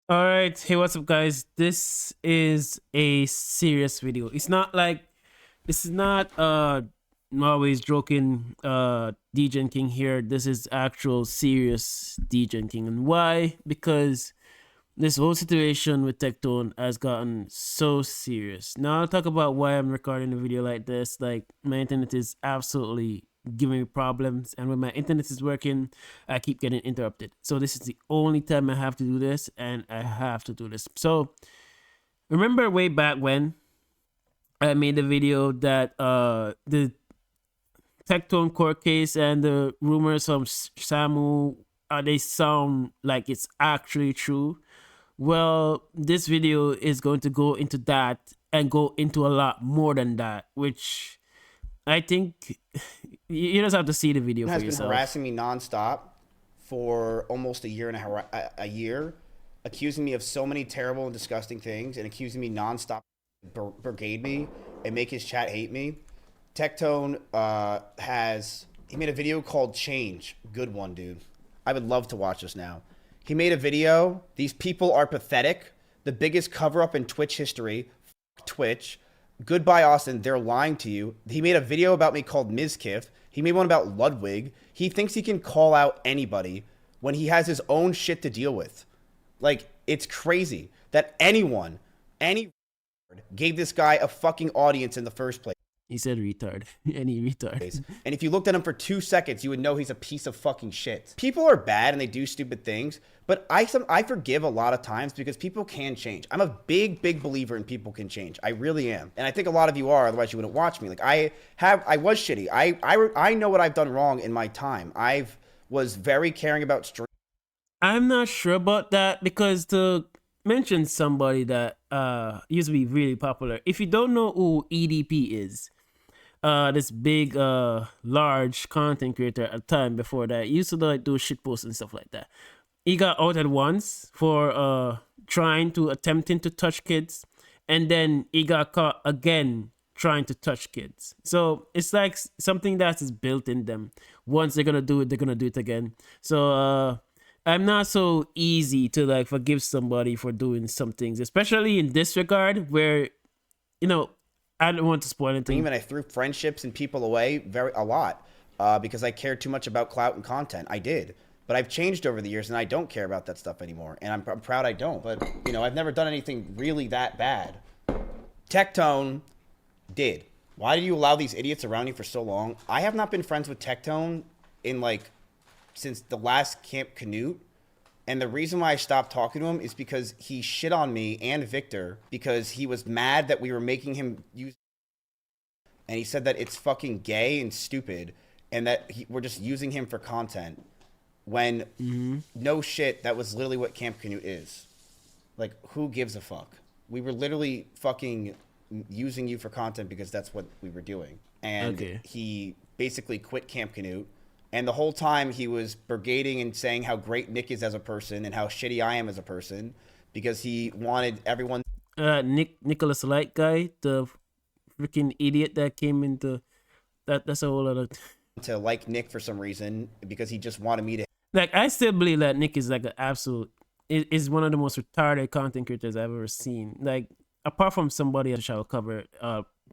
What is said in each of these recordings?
All right, hey, what's up, guys? This is a serious video. It's not like this is not always joking DJ King here. This is actual serious DJ King, and why? Because this whole situation with Tectone has gotten so serious. Now I'll talk about why I'm recording a video like this. Like, my internet is absolutely giving me problems, and when my internet is working, I keep getting interrupted. So this is the only time I have to do this, and I have to do this. So remember way back when I made the video that the Tectone court case and the rumors from Samu, they sound like it's actually true. Well, this video is going to go into that and go into a lot more than that, which I think you just have to see the video for has yourself. been harassing me nonstop for almost a year and a year, accusing me of so many terrible and disgusting things, and accusing me nonstop brigade me and make his chat hate me. Tectone he made a video called Change. Good one, dude. I would love to watch this now. He made a video. These people are pathetic. The biggest cover up in Twitch history. Twitch. Goodbye, Austin. They're lying to you. He made a video about me called Mizkif. He made one about Ludwig. He thinks he can call out anybody when he has his own shit to deal with. Like, it's crazy that any gave this guy a fucking audience in the first place. He said retard. Any retard. And if you looked at him for 2 seconds, you would know he's a piece of fucking shit. People are bad and they do stupid things, but I forgive a lot of times because people can change. I'm a big believer in people can change. I really am. And I think a lot of you are, otherwise you wouldn't watch me. Like, I was shitty. I know what I've done wrong in my time. Was very caring about stream. I'm not sure about that, because to mention somebody that used to be really popular, if you don't know who EDP is, this big large content creator at the time before that, he used to like do shit posts and stuff like that. He got outed once for attempting to touch kids, and then he got caught again trying to touch kids. So it's like something that is built in them. Once they're gonna do it, they're gonna do it again. So I'm not so easy to like forgive somebody for doing some things, especially in this regard where, you know, I don't want to spoil anything. Even I threw friendships and people away a lot because I cared too much about clout and content. I did. But I've changed over the years and I don't care about that stuff anymore. And I'm proud I don't. But, you know, I've never done anything really that bad. Tectone did. Why did you allow these idiots around you for so long? I have not been friends with Tectone since the last Camp Canute. And the reason why I stopped talking to him is because he shit on me and Victor because he was mad that we were making him use. And he said that it's fucking gay and stupid and that we're just using him for content. When no shit, that was literally what Camp Canute is. Like, who gives a fuck? We were literally fucking using you for content because that's what we were doing. And he basically quit Camp Canute. And the whole time he was brigading and saying how great Nick is as a person and how shitty I am as a person because he wanted everyone. Nicholas Light guy, the freaking idiot that came into that's a whole other to like Nick for some reason because he just wanted me to. Like, I still believe that Nick is like an absolute is one of the most retarded content creators I've ever seen. Like, apart from somebody I shall cover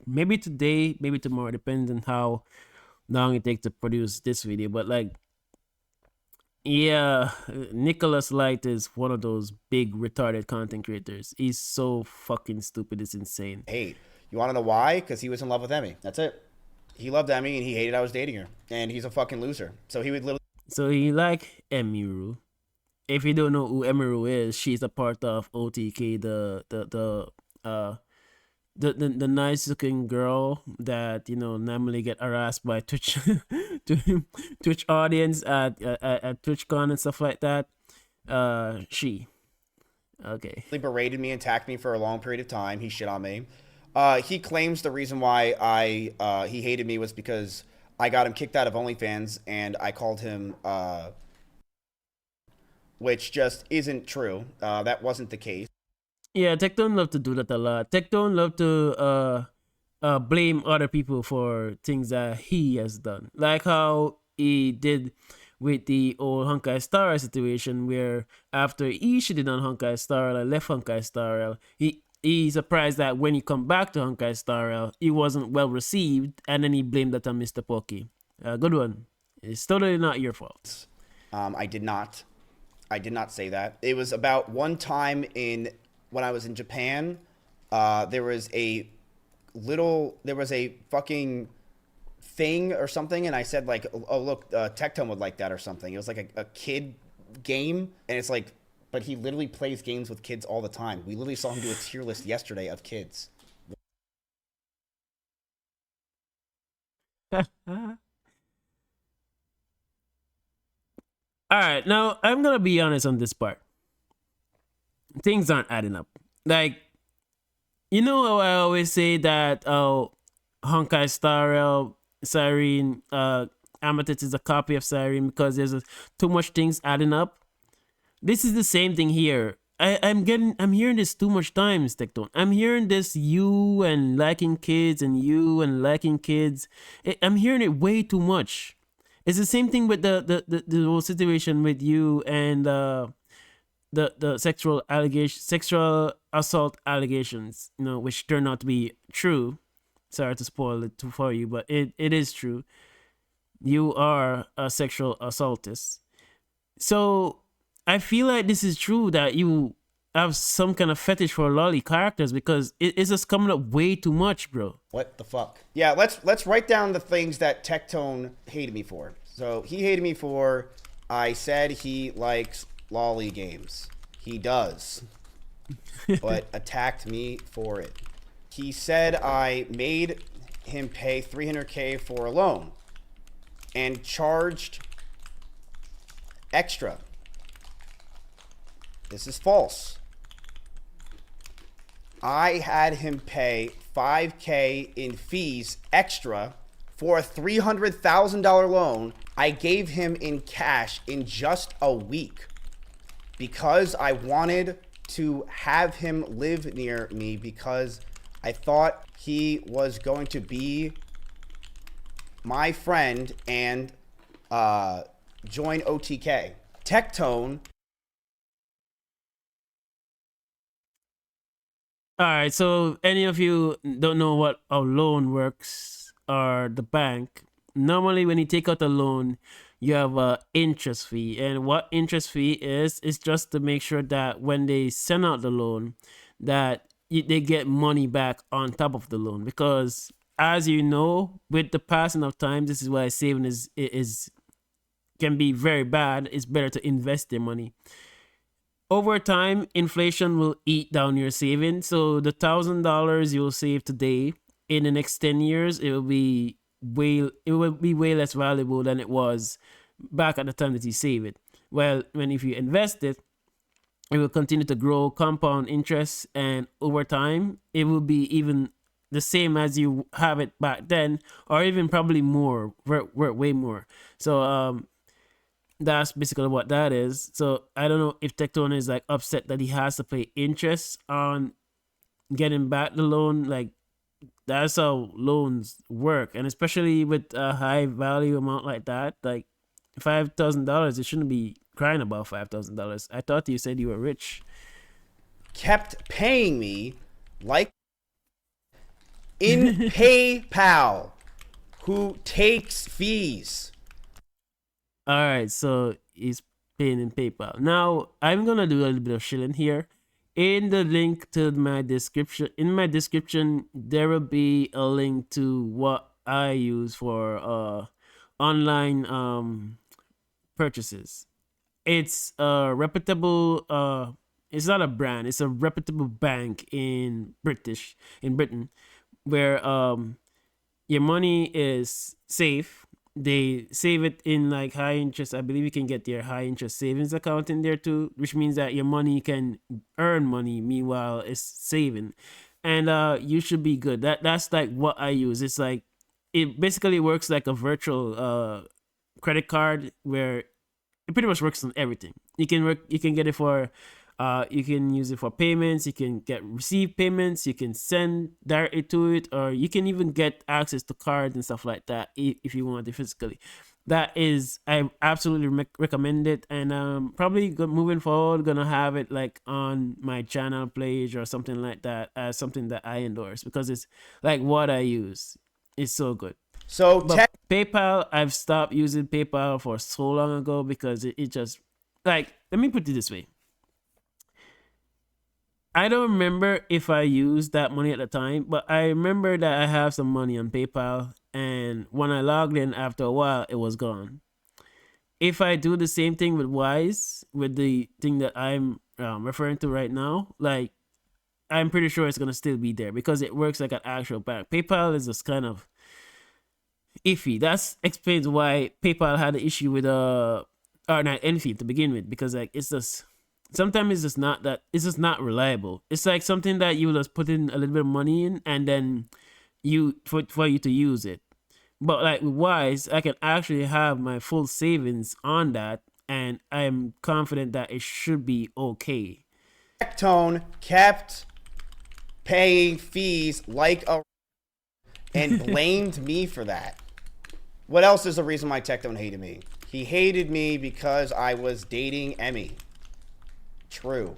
maybe today, maybe tomorrow, depends on how long it takes to produce this video. But like, yeah, Nicholas Light is one of those big retarded content creators. He's so fucking stupid, it's insane. Hate. You want to know why? Because he was in love with Emmy. That's it. He loved Emmy and he hated I was dating her. And he's a fucking loser. So he would literally. So he like Emiru. If you don't know who Emiru is, she's a part of OTK, the nice looking girl that, you know, normally get harassed by Twitch Twitch audience at TwitchCon and stuff like that. She berated me and attacked me for a long period of time. He shit on me. He claims the reason why he hated me was because I got him kicked out of OnlyFans and I called him which just isn't true. That wasn't the case. Yeah, Tectone love to do that a lot. Tectone love to blame other people for things that he has done. Like how he did with the old Honkai Star situation, where after he shitted on Honkai Star Rail, left Honkai Star Rail, he's surprised that when he come back to Honkai Star Rail, he wasn't well received, and then he blamed that on Mr. Pokey. Good one. It's totally not your fault. I did not. I did not say that. It was about one time when I was in Japan. There was a fucking thing or something, and I said like, oh look, Tectone would like that or something. It was like a kid game, and it's like, but he literally plays games with kids all the time. We literally saw him do a tier list yesterday of kids. All right, now I'm gonna be honest on this part. Things aren't adding up. Like, you know how I always say that Honkai Star Rail Siren Amethyst is a copy of Siren because there's too much things adding up. This is the same thing here. I'm hearing this too much times, Tectone. I'm hearing this you and liking kids and you and liking kids. I'm hearing it way too much. It's the same thing with the whole situation with you and the sexual assault allegations, which turned out to be true. Sorry to spoil it for you, but it is true. You are a sexual assaultist. So I feel like this is true that you have some kind of fetish for lolly characters because it's just coming up way too much, bro. What the fuck? Yeah, let's write down the things that Tectone hated me for. So he hated me for, I said he likes lolly games. He does. But attacked me for it. He said I made him pay $300K for a loan and charged extra. This is false. I had him pay $5K in fees extra for a $300,000 loan I gave him in cash in just a week because I wanted to have him live near me because I thought he was going to be my friend and join OTK. Tectone. All right, so any of you don't know what a loan works or the bank, normally when you take out a loan, you have a interest fee. And what interest fee is just to make sure that when they send out the loan, that they get money back on top of the loan. Because as you know, with the passing of time, this is why saving is can be very bad. It's better to invest their money. Over time, inflation will eat down your savings. So the $1,000 you'll save today, in the next 10 years, it will be way less valuable than it was back at the time that you save it. Well, if you invest it, it will continue to grow compound interest, and over time, it will be even the same as you have it back then, or even probably more, way more. So that's basically what that is. So I don't know if Tectone is like upset that he has to pay interest on getting back the loan. Like, that's how loans work, and especially with a high value amount like that, like $5,000, it shouldn't be crying about $5,000. I thought you said you were rich. Kept paying me like in PayPal, who takes fees. All right, so he's paying in PayPal. Now I'm gonna do a little bit of shilling here. In the link to my description, there will be a link to what I use for online purchases. It's a reputable it's not a brand, it's a reputable bank in Britain, where your money is safe. They save it in like high interest. I believe you can get your high interest savings account in there too, which means that your money can earn money meanwhile it's saving. And you should be good. That's like what I use. It's like, it basically works like a virtual credit card, where it pretty much works on everything. You can get it for you can use it for payments, you can receive payments, you can send directly to it, or you can even get access to cards and stuff like that if you want it physically. that is, I absolutely recommend it, and probably moving forward gonna have it like on my channel page or something like that as something that I endorse because it's like what I use. It's so good. So But PayPal, I've stopped using PayPal for so long ago because it just like, let me put it this way. I don't remember if I used that money at the time, but I remember that I have some money on PayPal, and when I logged in after a while, it was gone. If I do the same thing with Wise, with the thing that I'm referring to right now, like I'm pretty sure it's gonna still be there because it works like an actual bank. PayPal is just kind of iffy. That explains why PayPal had an issue with or not anything to begin with, because like it's just sometimes it's just not reliable. It's like something that you just put in a little bit of money in and then you for you to use it. But like with Wise, I can actually have my full savings on that, and I'm confident that it should be okay. Tectone kept paying fees like a and blamed me for that. What else is the reason why Tectone hated me? He hated me because I was dating Emmy. True.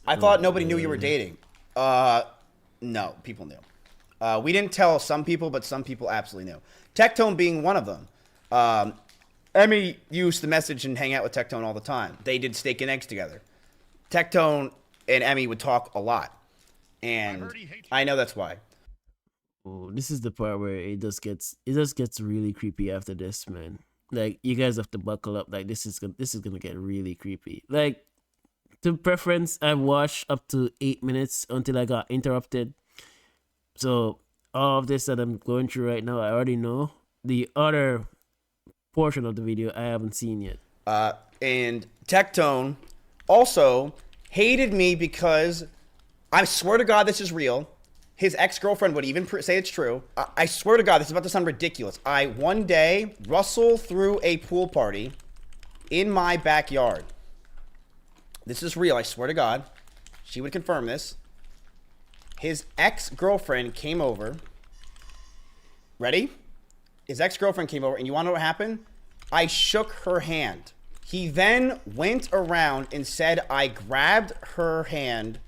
I thought nobody knew you were dating. No, people knew. We didn't tell some people, but some people absolutely knew. Tectone being one of them. Emmy used to message and hang out with Tectone all the time. They did steak and eggs together. Tectone and Emmy would talk a lot. And I know that's why. Oh, this is the part where it just gets really creepy after this, man. Like you guys have to buckle up. Like this is gonna get really creepy. Like to preference, I watched up to 8 minutes until I got interrupted. So all of this that I'm going through right now, I already know. The other portion of the video I haven't seen yet. And Tectone also hated me because I swear to God this is real. His ex-girlfriend would even say it's true. I swear to God, this is about to sound ridiculous. One day, Russell threw a pool party in my backyard. This is real, I swear to God. She would confirm this. His ex-girlfriend came over. Ready? His ex-girlfriend came over, and you want to know what happened? I shook her hand. He then went around and said I grabbed her hand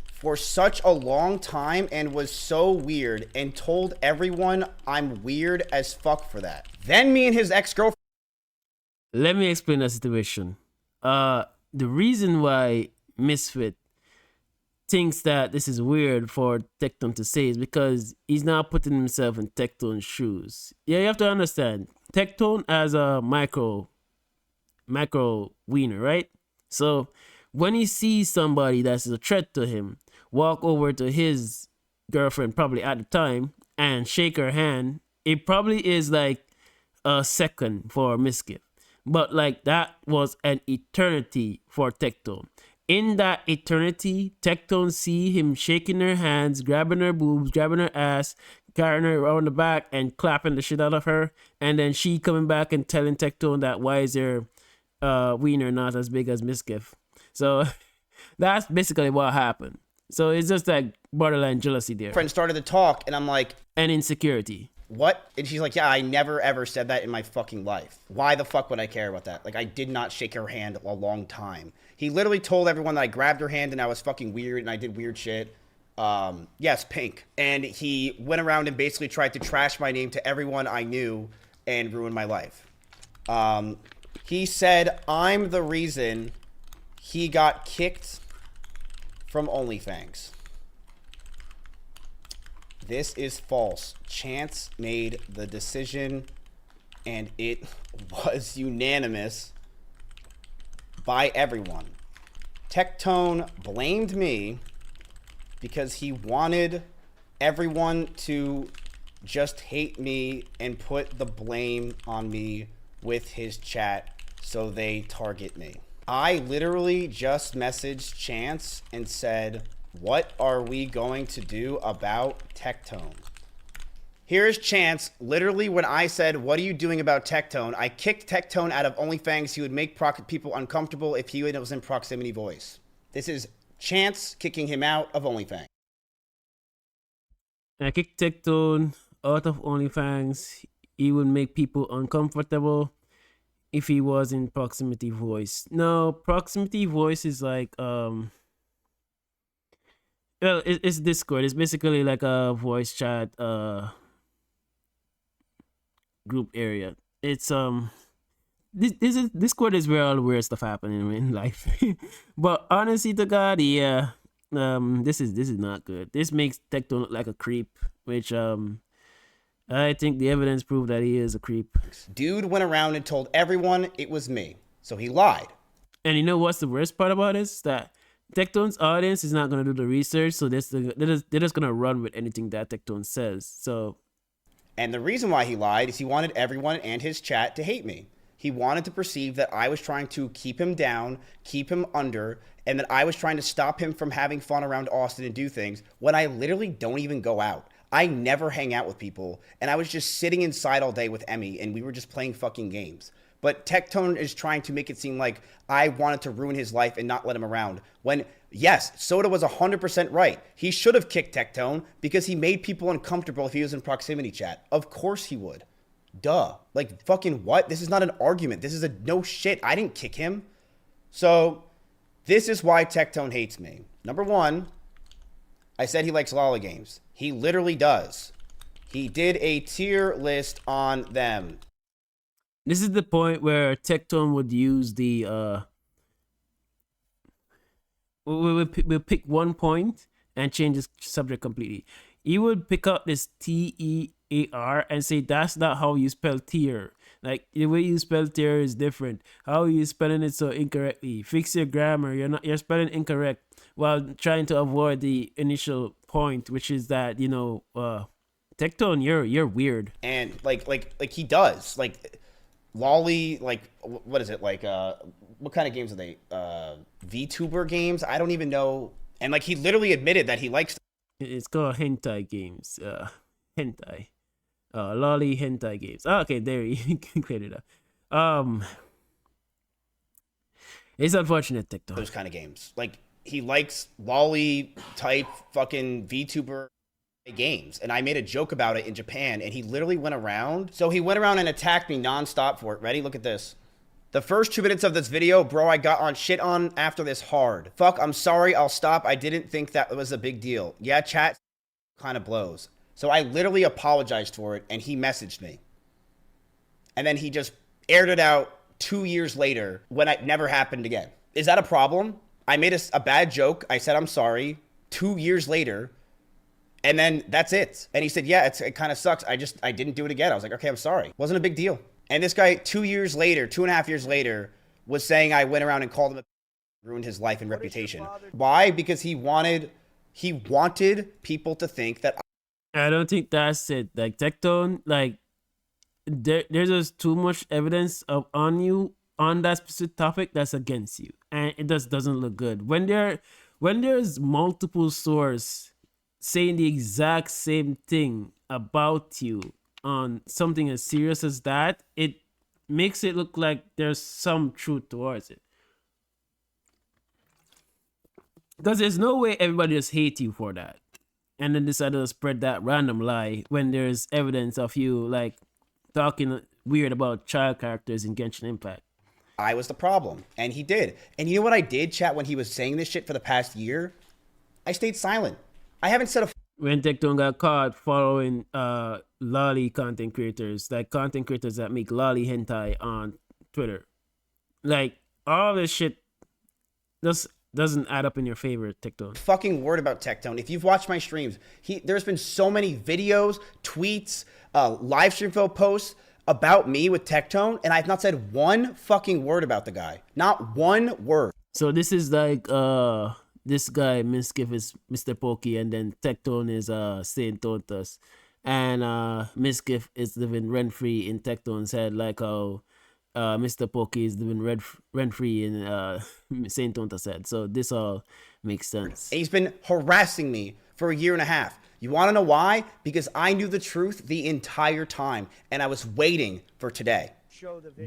for such a long time and was so weird and told everyone I'm weird as fuck for that. Then me and his ex-girlfriend. Let me explain the situation. The reason why Misfit thinks that this is weird for Tectone to say is because he's not putting himself in Tectone's shoes. Yeah, you have to understand. Tectone as a macro wiener, right? So when he sees somebody that's a threat to him, walk over to his girlfriend probably at the time and shake her hand, it probably is like a second for Miskiff. But like that was an eternity for Tectone. In that eternity, Tectone see him shaking her hands, grabbing her boobs, grabbing her ass, carrying her around the back and clapping the shit out of her. And then she coming back and telling Tectone that why is their wiener not as big as Miskiff. So that's basically what happened. So it's just like borderline jealousy there. Friend started to talk, and I'm like, and insecurity. What? And she's like, yeah, I never ever said that in my fucking life. Why the fuck would I care about that? Like, I did not shake her hand a long time. He literally told everyone that I grabbed her hand and I was fucking weird and I did weird shit. Yes, pink. And he went around and basically tried to trash my name to everyone I knew and ruin my life. He said I'm the reason he got kicked from OnlyFans. This is false. Chance made the decision, and it was unanimous by everyone. Tectone blamed me because he wanted everyone to just hate me and put the blame on me with his chat, so they target me. I literally just messaged Chance and said, what are we going to do about Tectone? Here's Chance. Literally, when I said, what are you doing about Tectone? I kicked Tectone out of OnlyFans. He would make people uncomfortable if he was in proximity voice. This is Chance kicking him out of OnlyFans. I kicked Tectone out of OnlyFans. he would make people uncomfortable if he was in proximity voice. No, proximity voice is like well, it's Discord. It's basically like a voice chat group area. It's this is Discord is where all the weird stuff happening in life. But honestly to God, yeah, this is not good. This makes Tectone look like a creep, which I think the evidence proved that he is a creep. Dude went around and told everyone it was me, so he lied. And you know what's the worst part about this? That Tectone's audience is not gonna do the research, so they're just gonna run with anything that Tectone says. So, And the reason why he lied is he wanted everyone and his chat to hate me. He wanted to perceive that I was trying to keep him down, keep him under, and that I was trying to stop him from having fun around Austin and do things when I literally don't even go out. I never hang out with people, and I was just sitting inside all day with Emmy, and we were just playing fucking games. But Tectone is trying to make it seem like I wanted to ruin his life and not let him around. When, yes, Soda was 100% right. He should have kicked Tectone because he made people uncomfortable if he was in proximity chat. Of course he would. Duh. Like, fucking what? This is not an argument. This is a no shit. I didn't kick him. So, this is why Tectone hates me. Number one, I said he likes Lala games. He literally does. He did a tier list on them. this is the point where Tectone would use the we'll pick one point and change the subject completely. He would pick up this TEAR and say that's not how you spell tier. Like the way you spell tier is different. How are you spelling it so incorrectly? Fix your grammar. You're spelling incorrect while trying to avoid the initial point, which is that Tectone, you're weird. And like he does. Like Lolly, like what is it? Like what kind of games are they? VTuber games? I don't even know. And like he literally admitted that he likes. It's called hentai games. Hentai. Lolly hentai games. Oh, okay, there you cleared it up. It's unfortunate, Tectone. Those kind of games. Like he likes Lolly type fucking VTuber games. And I made a joke about it in Japan, and he literally went around. So he went around and attacked me nonstop for it. Ready? Look at this. The first 2 minutes of this video, bro, I got on shit on after this hard. Fuck, I'm sorry, I'll stop. I didn't think that was a big deal. Yeah, chat kind of blows. So I literally apologized for it, and he messaged me. And then he just aired it out 2 years later when it never happened again. Is that a problem? I made a bad joke. I said I'm sorry 2 years later, and then that's it. And he said, yeah, it kind of sucks. I didn't do it again. I was like, okay, I'm sorry. Wasn't a big deal. And this guy 2 years later, 2.5 years later, was saying I went around and called him ruined his life and reputation. Why? Because he wanted people to think that. I don't think that's it. Like Tectone, like there's just too much evidence on you on that specific topic that's against you, and it just doesn't look good when there's multiple sources saying the exact same thing about you on something as serious as that. It makes it look like there's some truth towards it, because there's no way everybody just hates you for that and then decide to spread that random lie when there's evidence of you like talking weird about child characters in Genshin Impact. I was the problem, and he did. And you know what I did, chat, when he was saying this shit for the past year? I stayed silent. I haven't said a when Tectone got caught following lolly content creators, like content creators that make lolly hentai on Twitter. Like all this shit just doesn't add up in your favor, Tectone. fucking word about Tectone. If you've watched my streams, there's been so many videos, tweets, live stream posts about me with Tectone, and I've not said one fucking word about the guy. Not one word. So this is like this guy Miskiff is Mr. Pokey, and then Tectone is Saint Tontas, and Miskiff is living rent free in Tectone's head, like how Mr. Pokey is living rent free in Saint Tontas' head. So this all makes sense. And he's been harassing me for 1.5 years. You want to know why? Because I knew the truth the entire time, and I was waiting for today.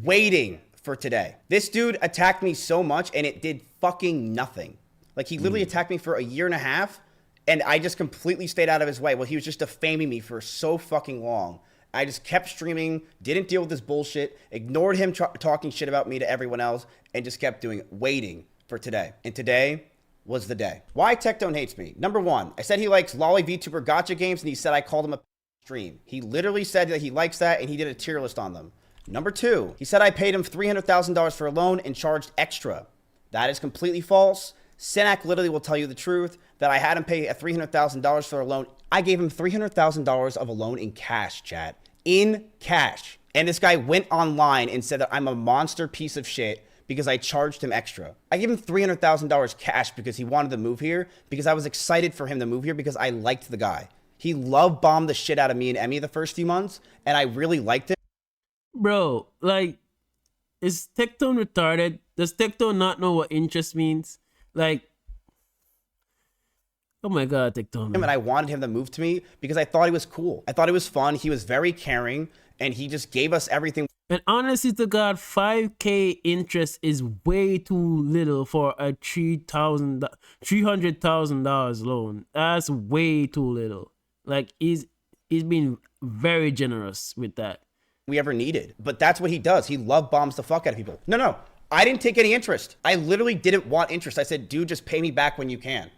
Waiting for today. This dude attacked me so much, and it did fucking nothing. Like, he literally attacked me for 1.5 years, and I just completely stayed out of his way. Well, he was just defaming me for so fucking long. I just kept streaming, didn't deal with this bullshit, ignored him talking shit about me to everyone else, and just kept doing it, waiting for today. And today was the day. Why Tectone hates me? Number one, I said he likes lolly VTuber gotcha games, and he said I called him a stream. He literally said that he likes that, and he did a tier list on them. Number two, he said I paid him $300,000 for a loan and charged extra. That is completely false. Senak literally will tell you the truth that I had him pay $300,000 for a loan. I gave him $300,000 of a loan in cash, chat. In cash. And this guy went online and said that I'm a monster piece of shit because I charged him extra. I gave him $300,000 cash because he wanted to move here, because I was excited for him to move here because I liked the guy. He love bombed the shit out of me and Emmy the first few months, and I really liked it. Bro, like, is tectone retarded? Does tectone not know what interest means? Like, oh my god, tectone. And I wanted him to move to me because I thought he was cool. I thought he was fun. He was very caring, and he just gave us everything. And honestly to God, 5K interest is way too little for a $300,000 loan. That's way too little. Like, he's been very generous with that. We ever needed. But that's what he does. He love bombs the fuck out of people. No. I didn't take any interest. I literally didn't want interest. I said, dude, just pay me back when you can.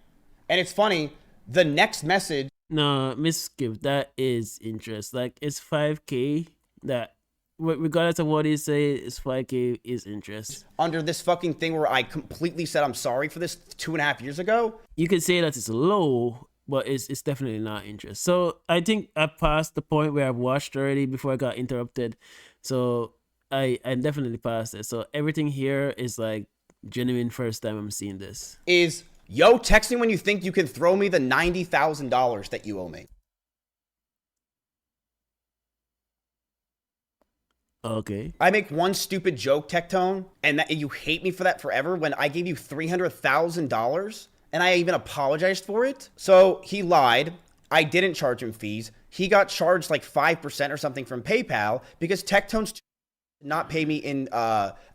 And it's funny, the next message. No, Miss Skip, that is interest. Like, it's 5K that, regardless of what he say, it's 5K is interest. Under this fucking thing where I completely said I'm sorry for this 2.5 years ago. You could say that it's low, but it's definitely not interest. So I think I passed the point where I've watched already before I got interrupted. So I definitely passed it. So everything here is like genuine first time I'm seeing this. Is, yo, text me when you think you can throw me the $90,000 that you owe me. Okay. I make one stupid joke, Tectone, and that you hate me for that forever when I gave you $300,000 and I even apologized for it. So he lied. I didn't charge him fees. He got charged like 5% or something from PayPal because Tectone's did not pay me in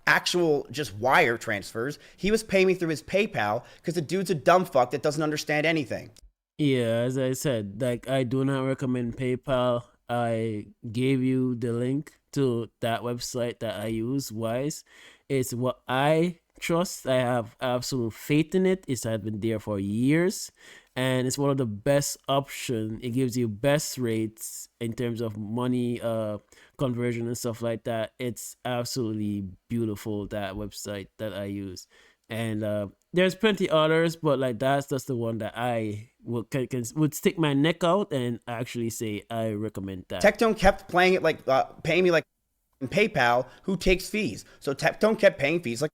actual just wire transfers. He was paying me through his PayPal because the dude's a dumb fuck that doesn't understand anything. Yeah, as I said, like, I do not recommend PayPal. I gave you the link to that website that I use, Wise. It's what I trust. I have absolute faith in it. It's been there for years, and it's one of the best options. It gives you best rates in terms of money conversion and stuff like that. It's absolutely beautiful, that website that I use. And there's plenty others, but like that's just the one that I would stick my neck out and actually say I recommend that. Tectone kept playing it like paying me like in PayPal, who takes fees. So Tectone kept paying fees like,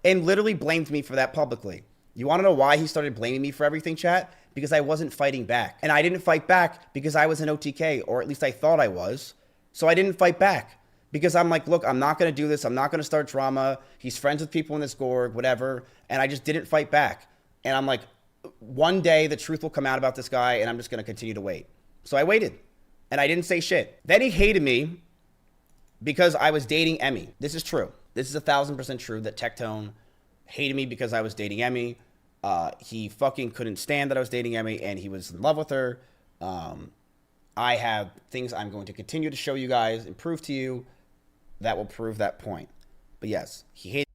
and literally blamed me for that publicly. You want to know why he started blaming me for everything, chat? Because I wasn't fighting back, and I didn't fight back because I was an OTK, or at least I thought I was. So I didn't fight back. Because I'm like, look, I'm not going to do this. I'm not going to start drama. He's friends with people in this gorg, whatever. And I just didn't fight back. And I'm like, one day the truth will come out about this guy, and I'm just going to continue to wait. So I waited, and I didn't say shit. Then he hated me because I was dating Emmy. This is true. This is 1,000% true that Tectone hated me because I was dating Emmy. He fucking couldn't stand that I was dating Emmy, and he was in love with her. I have things I'm going to continue to show you guys and prove to you that will prove that point. But yes, he hated.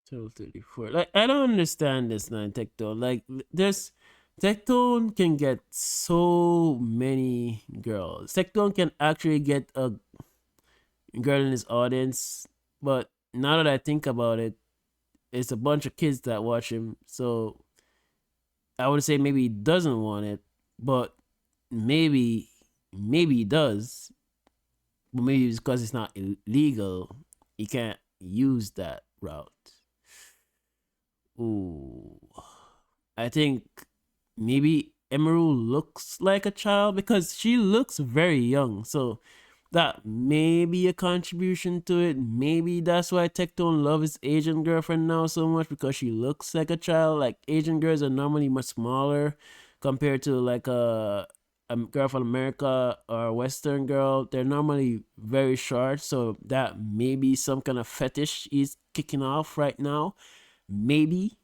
1234. Like, I don't understand this, man, Tectone. Like, there's Tectone can get so many girls. Tectone can actually get a girl in his audience, but now that I think about it, it's a bunch of kids that watch him. So I would say maybe he doesn't want it, but maybe he does. But maybe it's because it's not illegal, he can't use that route. Ooh, I think maybe Emerald looks like a child because she looks very young. So that may be a contribution to it. Maybe that's why Tectone loves his Asian girlfriend now so much, because she looks like a child. Like, Asian girls are normally much smaller compared to like a girl from America or a Western girl. They're normally very short, so that may be some kind of fetish is kicking off right now. Maybe.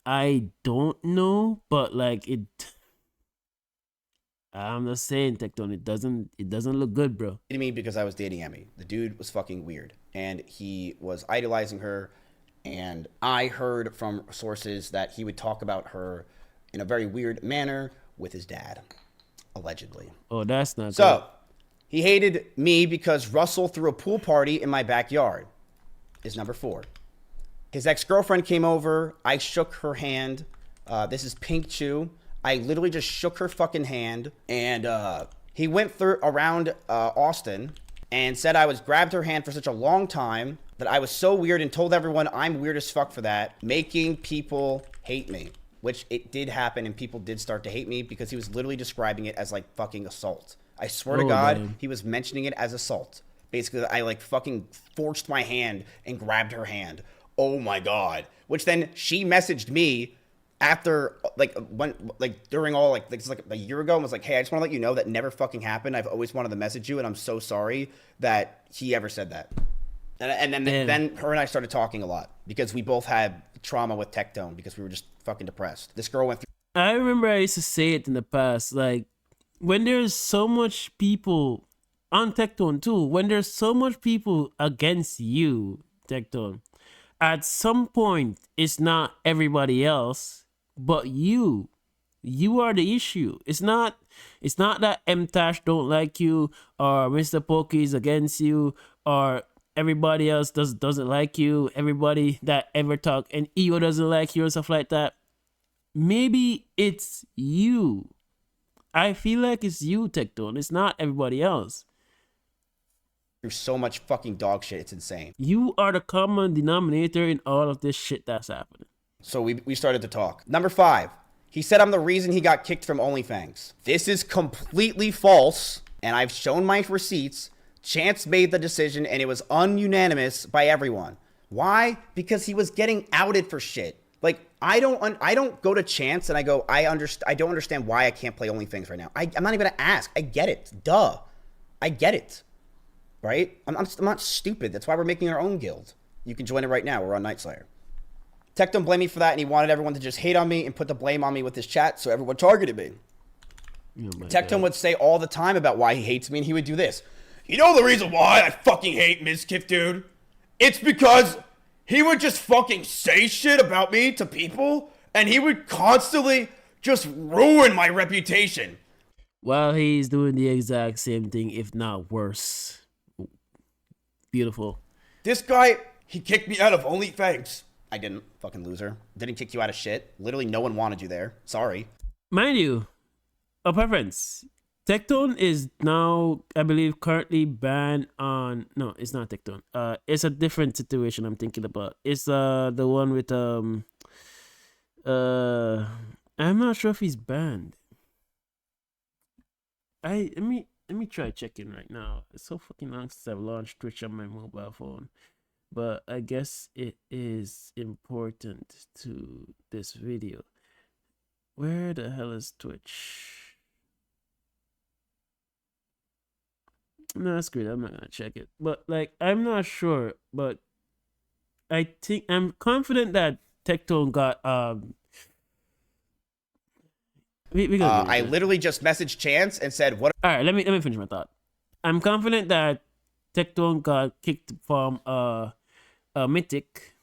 I don't know, but like I'm not saying tectone. It doesn't look good, bro. Me because I was dating Emmy. The dude was fucking weird, and he was idolizing her. And I heard from sources that he would talk about her in a very weird manner with his dad, allegedly. Oh, that's not good. So he hated me because Russell threw a pool party in my backyard. Is number 4. His ex-girlfriend came over. I shook her hand. This is Pink Chew. I literally just shook her fucking hand, and he went through around Austin and said I was grabbed her hand for such a long time that I was so weird and told everyone I'm weird as fuck for that, making people hate me. Which it did happen, and people did start to hate me because he was literally describing it as like fucking assault. I swear to God, damn. he was mentioning it as assault. Basically, I like fucking forced my hand and grabbed her hand. Oh my God. Which then she messaged me after during all it's like a year ago and was like, hey, I just want to let you know that never fucking happened. I've always wanted to message you, and I'm so sorry that he ever said that. And then her and I started talking a lot because we both had trauma with tectone because we were just fucking depressed. This girl went through. I remember I used to say it in the past, like when there's so much people on tectone too, when there's so much people against you, tectone, at some point it's not everybody else but you. You are the issue. It's not that MTash don't like you, or Mr. Pokey is against you, or everybody else doesn't like you, everybody that ever talk and EO doesn't like you or stuff like that. Maybe it's you. I feel like it's you, tectone. It's not everybody else. Through so much fucking dog shit. It's insane. You are the common denominator in all of this shit that's happening. So we started to talk. Number 5. He said I'm the reason he got kicked from OnlyFans. This is completely false, and I've shown my receipts. Chance made the decision, and it was ununanimous by everyone. Why? Because he was getting outed for shit. Like, I don't go to Chance and I go, I don't understand why I can't play OnlyFans right now. I'm not even gonna ask. I get it. Duh. I get it. Right? I'm not stupid. That's why we're making our own guild. You can join it right now. We're on Night Slayer. Tectone blamed me for that, and he wanted everyone to just hate on me and put the blame on me with his chat, so everyone targeted me. Oh Tectone would say all the time about why he hates me, and he would do this. You know the reason why I fucking hate Mizkif, dude? It's because he would just fucking say shit about me to people, and he would constantly just ruin my reputation. While he's doing the exact same thing, if not worse. Beautiful. This guy, he kicked me out of OnlyFans. I didn't, fucking loser. Didn't kick you out of shit. Literally no one wanted you there. Sorry. Mind you, a preference. Tectone is now, I believe, currently banned on. No, it's not Tectone. It's a different situation I'm thinking about. It's the one with I'm not sure if he's banned. Let me try checking right now. It's so fucking long since I've launched Twitch on my mobile phone, but I guess it is important to this video. Where the hell is Twitch? No, that's great. I'm not gonna check it. But like, I'm not sure. But I'm confident that Tectone got I literally just messaged Chance and said, "What?" All right, let me finish my thought. I'm confident that Tectone got kicked from Mythic,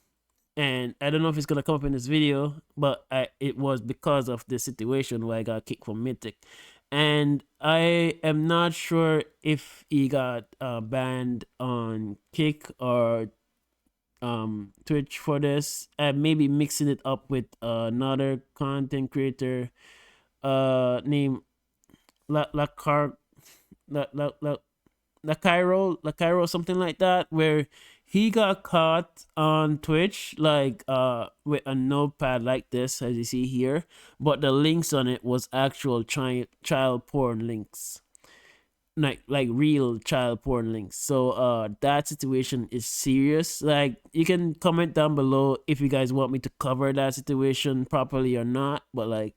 and I don't know if it's gonna come up in this video, but it was because of the situation where I got kicked from Mythic. And I am not sure if he got banned on Kick or Twitch for this. Maybe mixing it up with another content creator named Lacairo, something like that, where he got caught on Twitch like with a notepad like this, as you see here, but the links on it was actual child porn links, like real child porn links. So that situation is serious. Like, you can comment down below if you guys want me to cover that situation properly or not, but like,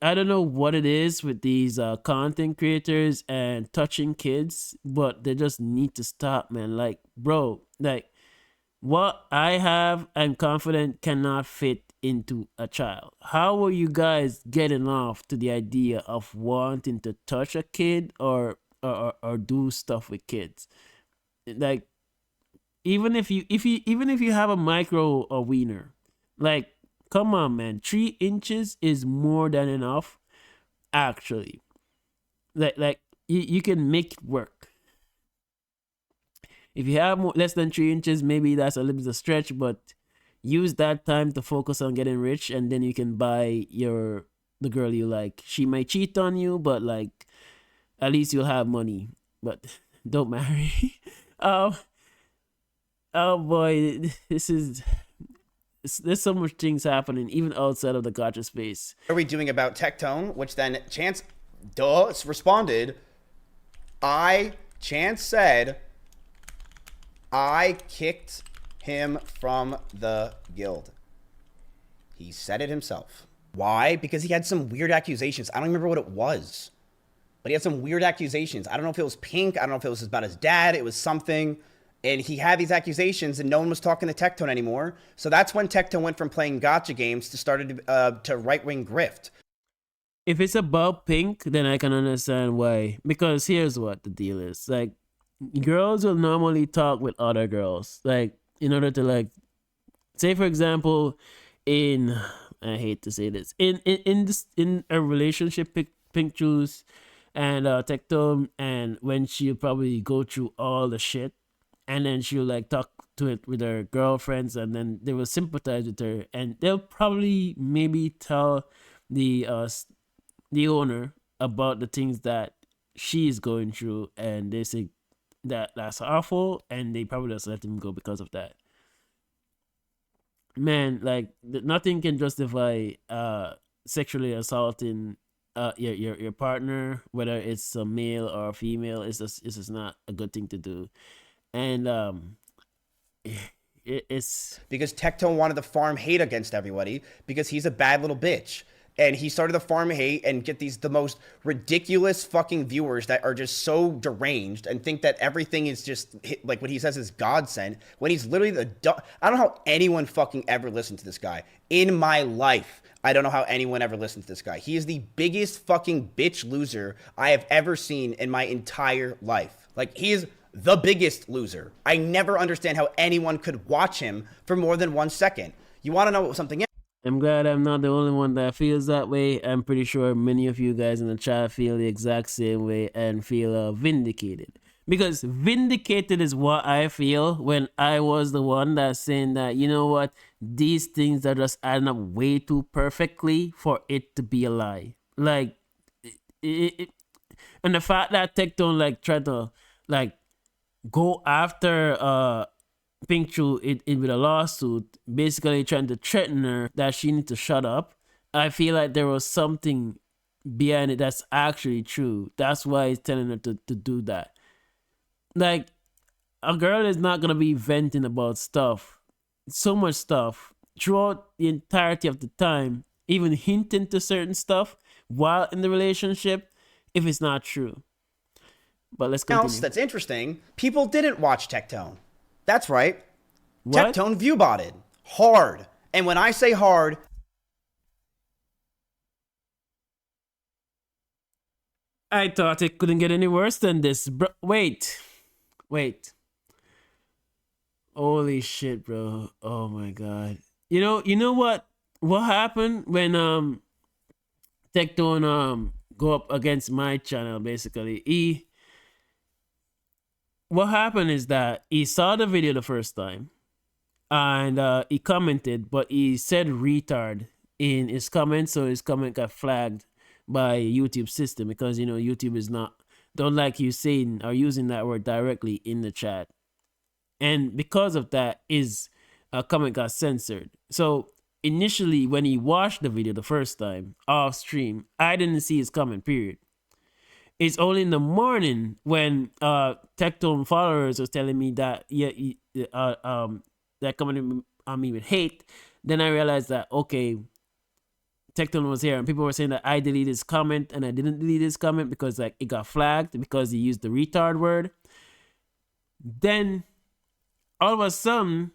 I don't know what it is with these content creators and touching kids, but they just need to stop, man. Like, bro, like, what I have, I'm confident cannot fit into a child. How are you guys getting off to the idea of wanting to touch a kid or do stuff with kids? Like, even if you have a micro or wiener, like, come on, man, 3 inches is more than enough. Actually, like you can make it work. If you have less than 3 inches, maybe that's a little bit of stretch, but use that time to focus on getting rich, and then you can buy the girl you like. She might cheat on you, but like at least you'll have money. But don't marry. um, oh boy, this is there's so much things happening even outside of the gotcha space. What are we doing about tectone? Which then Chance responded. Chance said, I kicked him from the guild. He said it himself. Why? Because he had some weird accusations. I don't remember what it was, but he had some weird accusations. I don't know if it was Pink. I don't know if it was about his dad. It was something. And he had these accusations, and no one was talking to Tectone anymore. So that's when Tectone went from playing gotcha games to started to right-wing grift. If it's about Pink, then I can understand why. Because here's what the deal is. Like, girls will normally talk with other girls. Like, in order to, like, say, for example, I hate to say this, in a relationship, Pink choose and Tectone, and when she'll probably go through all the shit, and then she'll like talk to it with her girlfriends, and then they will sympathize with her, and they'll probably maybe tell the owner about the things that she's going through, and they say that that's awful, and they probably just let him go because of that. Man, like nothing can justify sexually assaulting your partner, whether it's a male or a female. It's just not a good thing to do. And it's because Tectone wanted to farm hate against everybody because he's a bad little bitch. And he started to farm hate and get the most ridiculous fucking viewers that are just so deranged and think that everything is just like what he says is God sent, when he's literally I don't know how anyone fucking ever listened to this guy in my life. I don't know how anyone ever listened to this guy. He is the biggest fucking bitch loser I have ever seen in my entire life. Like, he is the biggest loser. I never understand how anyone could watch him for more than 1 second. You want to know what something is? I'm glad I'm not the only one that feels that way. I'm pretty sure many of you guys in the chat feel the exact same way and feel vindicated. Because vindicated is what I feel when I was the one that's saying that, you know what, these things are just adding up way too perfectly for it to be a lie. Like, and the fact that Tectone like tried to like go after Pink Chu in with a lawsuit, basically trying to threaten her that she needs to shut up. I feel like there was something behind it that's actually true. That's why he's telling her to do that. Like, a girl is not gonna be venting about stuff, so much stuff, throughout the entirety of the time, even hinting to certain stuff while in the relationship, if it's not true. But let's continue. Else that's interesting, people didn't watch Tectone. That's right. What? Tectone viewbotted hard. And when I say hard, I thought it couldn't get any worse than this, bro. Wait. Holy shit, bro. Oh my god. You know what? What happened when Tectone go up against my channel? Basically, what happened is that he saw the video the first time, and he commented, but he said retard in his comment, so his comment got flagged by YouTube system, because YouTube is don't like you saying or using that word directly in the chat, and because of that, his comment got censored. So initially, when he watched the video the first time off stream, I didn't see his comment, period. It's only in the morning when Tectone followers was telling me that that coming on me with hate, then I realized that, okay, Tectone was here, and people were saying that I deleted his comment, and I didn't delete his comment because like it got flagged because he used the retard word. Then all of a sudden,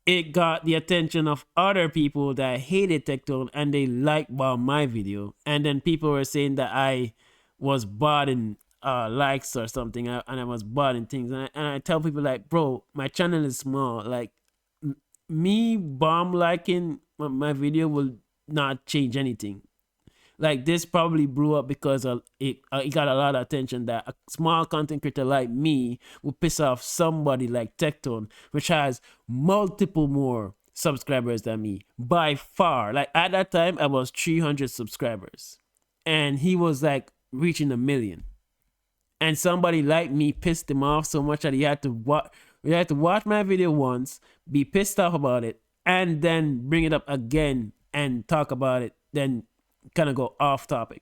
it got the attention of other people that hated tectone and they liked about my video, and then people were saying that I was botting likes or something, and I was botting things, and I tell people like, bro, my channel is small, like me bomb liking my video will not change anything. Like this probably blew up because it got a lot of attention that a small content creator like me would piss off somebody like Tectone, which has multiple more subscribers than me by far. Like at that time, I was 300 subscribers, and he was like reaching 1 million. And somebody like me pissed him off so much that he had to watch my video once, be pissed off about it, and then bring it up again and talk about it, then kind of go off topic.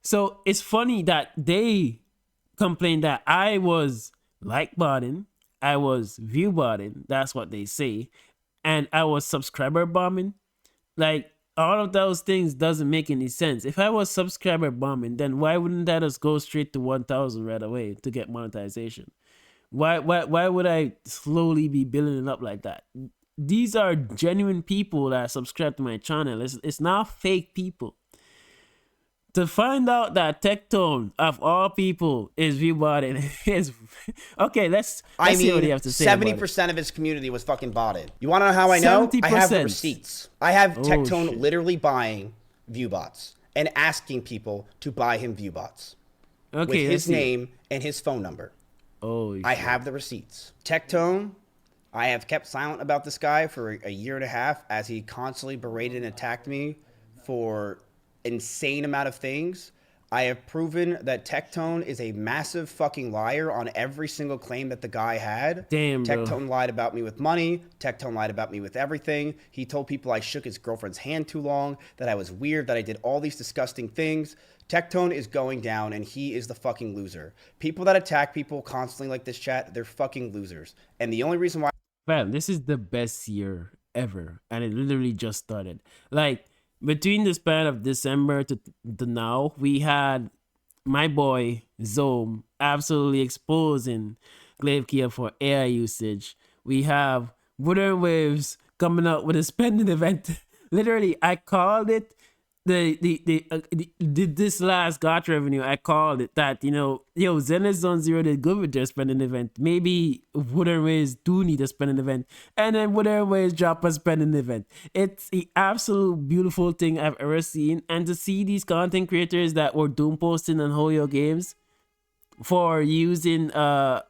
So it's funny that they complained that I was like botting, I was view botting, that's what they say, and I was subscriber bombing. Like all of those things doesn't make any sense. If I was subscriber bombing, then why wouldn't I just go straight to 1,000 right away to get monetization? Why would I slowly be building it up like that? These are genuine people that subscribe to my channel. It's not fake people. To find out that Tectone of all people is viewbotted is okay. Let's see what you have to say. 70% of his community was fucking botted. You want to know how I know? 70%. I have the receipts. I have Tectone shit. literally buying viewbots and asking people to buy him viewbots with his name and his phone number. Oh, I have the receipts. Tectone, I have kept silent about this guy for a year and a half as he constantly berated and attacked me for insane amount of things. I have proven that Tectone is a massive fucking liar on every single claim that the guy had. Damn, bro. Tectone lied about me with money. Tectone lied about me with everything. He told people I shook his girlfriend's hand too long, that I was weird, that I did all these disgusting things. Tectone is going down, and he is the fucking loser. People that attack people constantly like this chat, they're fucking losers. And the only reason why... Man, this is the best year ever, and it literally just started. Like, between the span of December to now, we had my boy Zome absolutely exposing Glaive for AI usage. We have Wuthering Waves coming out with a spending event. Literally, I called it this last GOT revenue. I called it that, Zenith Zone Zero did good with their spending event. Maybe Wuthering Waves do need a spending event, and then Wuthering Waves drop a spending event. It's the absolute beautiful thing I've ever seen, and to see these content creators that were doom posting on Hoyo Games for using I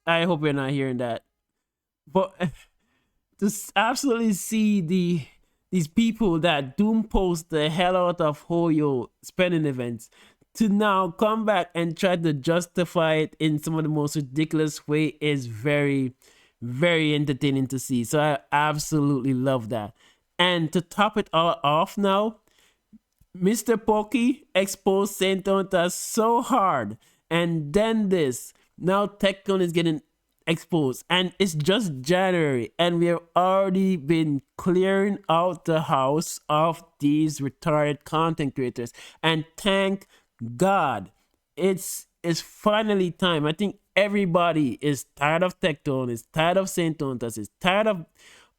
hope you're not hearing that, but to absolutely see these people that doom post the hell out of Hoyo spending events to now come back and try to justify it in some of the most ridiculous way is very, very entertaining to see. So I absolutely love that. And to top it all off now, Mr. Pokey exposed Saint Tonta so hard. And then this. Now Tectone is getting exposed, and it's just January, and we have already been clearing out the house of these retarded content creators, and thank God it's finally time. I think everybody is tired of Tectone, is tired of Saint Tontas, is tired of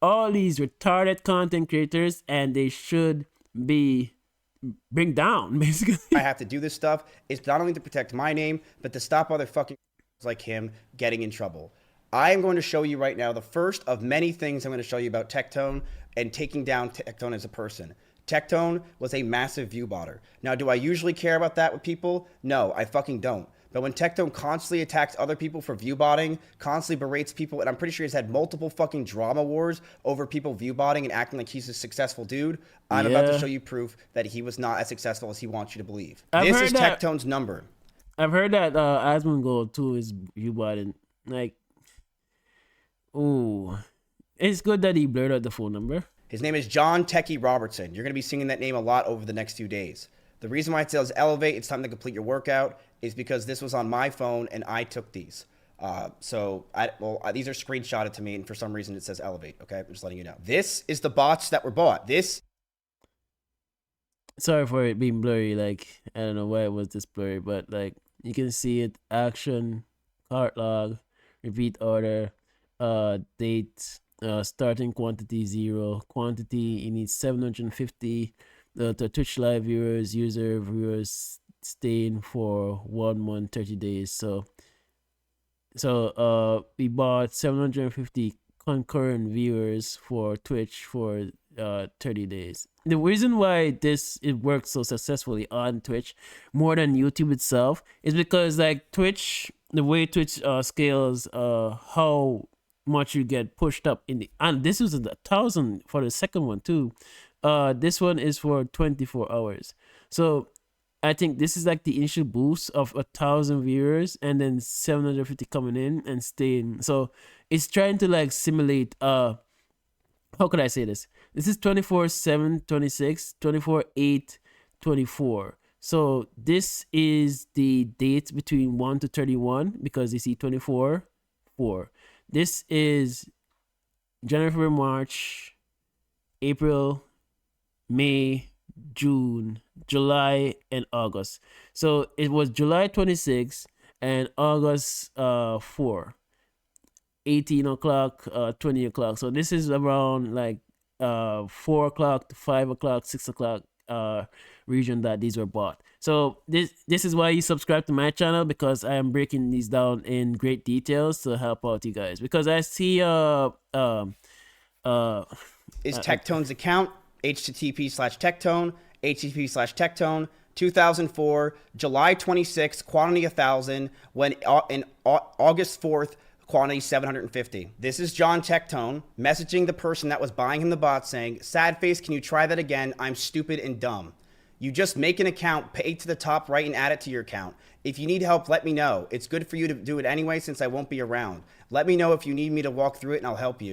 all these retarded content creators, and they should be bring down, basically. I have to do this stuff is not only to protect my name, but to stop other fucking like him getting in trouble. I am going to show you right now the first of many things I'm going to show you about Tectone and taking down Tectone as a person. Tectone was a massive view botter. Now, do I usually care about that with people? No, I fucking don't. But when Tectone constantly attacks other people for view botting, constantly berates people, and I'm pretty sure he's had multiple fucking drama wars over people view botting and acting like he's a successful dude, I'm about to show you proof that he was not as successful as he wants you to believe. This is Tectone's number. I've heard that Asmongold too is view botting. Like, ooh, it's good that he blurred out the phone number. His name is John Techie Robertson. You're going to be singing that name a lot over the next few days. The reason why it says elevate, it's time to complete your workout, is because this was on my phone and I took these. These are screenshotted to me, and for some reason it says elevate. Okay, I'm just letting you know. This is the bots that were bought. Sorry for it being blurry. Like, I don't know why it was this blurry, but like you can see it: action, cart log, repeat order, date, starting quantity 0, quantity you need 750, the Twitch live viewers, user viewers staying for 1 month 30 days. So we bought 750 concurrent viewers for Twitch for 30 days. The reason why it works so successfully on Twitch more than YouTube itself is because like Twitch, the way Twitch scales how much you get pushed up in the, and this was 1,000 for the second one too. This one is for 24 hours. So I think this is like the initial boost of 1,000 viewers and then 750 coming in and staying. So it's trying to like simulate how could I say this? This is 24/7 26, 24/8 24. So this is the dates between 1 to 31 because you see 24 4. This is January, February, March, April, May, June, July, and August. So it was July 26 and August 4, 18 o'clock, 20 o'clock. So this is around like 4 o'clock to 5 o'clock, 6 o'clock region that these were bought. So this is why you subscribe to my channel, because I am breaking these down in great details to help out you guys. Because I see is Tectone's account http/tectone, http/tectone 2004 July 26th, quantity 1,000, when in August 4th, quantity 750. This is John Tectone messaging the person that was buying him the bot saying, "Sad face, can you try that again? I'm stupid and dumb. You just make an account, pay to the top right, and add it to your account. If you need help, let me know. It's good for you to do it anyway since I won't be around. Let me know if you need me to walk through it and I'll help you."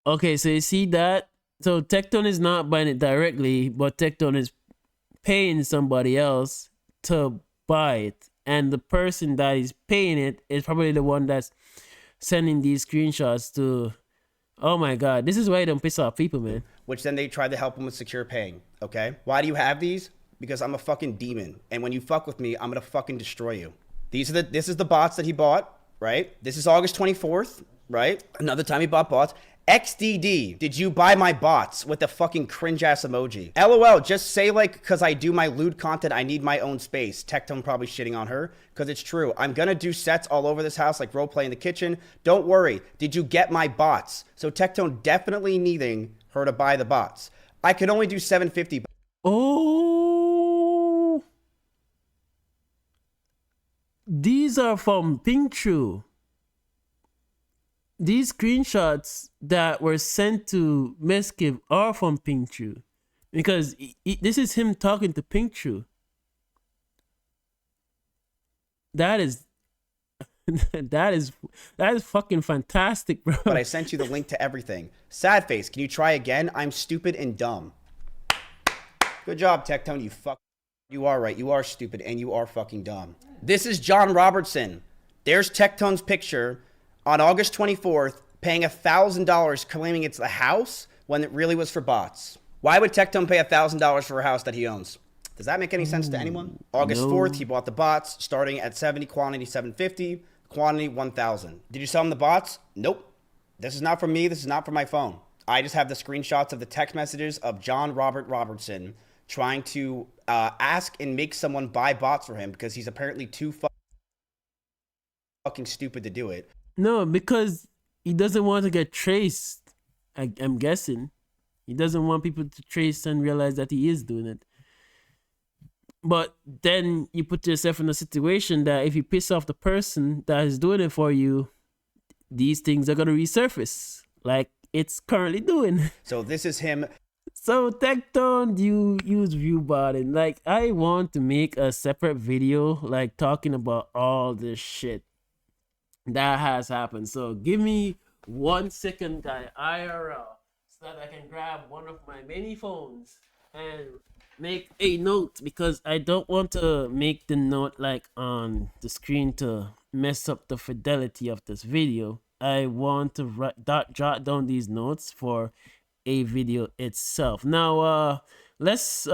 Okay, so you see that? So Tectone is not buying it directly, but Tectone is paying somebody else to buy it. And the person that is paying it is probably the one that's sending these screenshots to. Oh my God, this is why you don't piss off people, man. Which then they tried to help him with secure paying, okay? Why do you have these? Because I'm a fucking demon. And when you fuck with me, I'm gonna fucking destroy you. This is the bots that he bought, right? This is August 24th, right? Another time he bought bots. XDD, did you buy my bots with the fucking cringe ass emoji? LOL, just say like, because I do my lewd content, I need my own space. Tectone probably shitting on her, because it's true. I'm gonna do sets all over this house, like roleplay in the kitchen. Don't worry, did you get my bots? So Tectone definitely needing her to buy the bots. I could only do 750. Oh, these are from Pinktrue. These screenshots that were sent to Meskiv are from Pinktrue, because this is him talking to Pinktrue. That is that is fucking fantastic, bro. But I sent you the link to everything. Sad face, can you try again? I'm stupid and dumb. Good job, Tectone, you fuck. You are right, you are stupid and you are fucking dumb. This is John Robertson. There's Tectone's picture on August 24th, paying $1,000, claiming it's the house when it really was for bots. Why would Tectone pay $1,000 for a house that he owns? Does that make any sense to anyone? August 4th, he bought the bots, starting at 70, quantity 750, quantity 1,000. Did you sell him the bots? Nope. This is not from me. This is not from my phone. I just have the screenshots of the text messages of John Robert Robertson trying to ask and make someone buy bots for him because he's apparently too fucking stupid to do it. No, because he doesn't want to get traced. I'm guessing. He doesn't want people to trace and realize that he is doing it. But then you put yourself in a situation that if you piss off the person that is doing it for you, these things are going to resurface like it's currently doing. So this is him. So Tectone, you use viewbotting. Like, I want to make a separate video like talking about all this shit that has happened. So give me 1 second, guy, IRL, so that I can grab one of my many phones and make a note, because I don't want to make the note like on the screen to mess up the fidelity of this video. I want to jot down these notes for a video itself. Now let's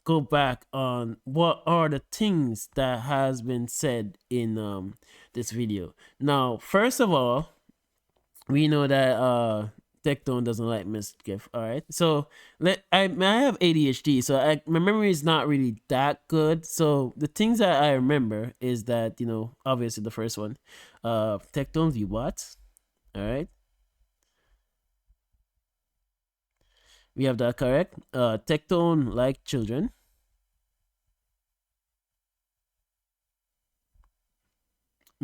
go back on what are the things that has been said in this video. Now, first of all, we know that tectone doesn't like mischief. All right, so I have ADHD, so my memory is not really that good. So the things that I remember is that, you know, obviously the first one, tectone view bots. All right, we have that correct. Tectone like children.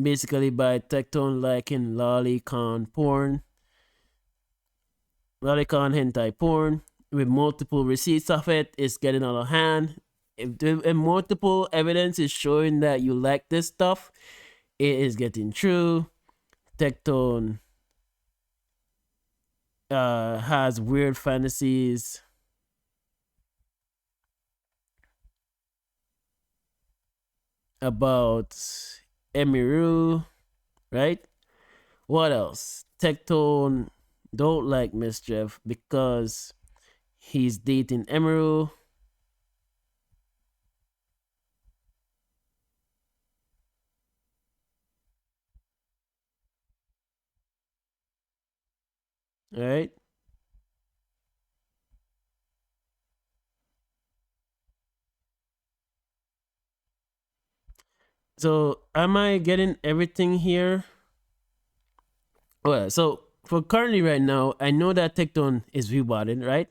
Basically, by tectone liking lolicon porn, lolicon hentai porn with multiple receipts of it. It's getting out of hand. If multiple evidence is showing that you like this stuff, it is getting true. Tectone has weird fantasies about Emiru, right? What else? Tectone don't like mischief because he's dating Emiru. All right. So am I getting everything here? Well, so for currently right now, I know that Tectone is rebooted, right?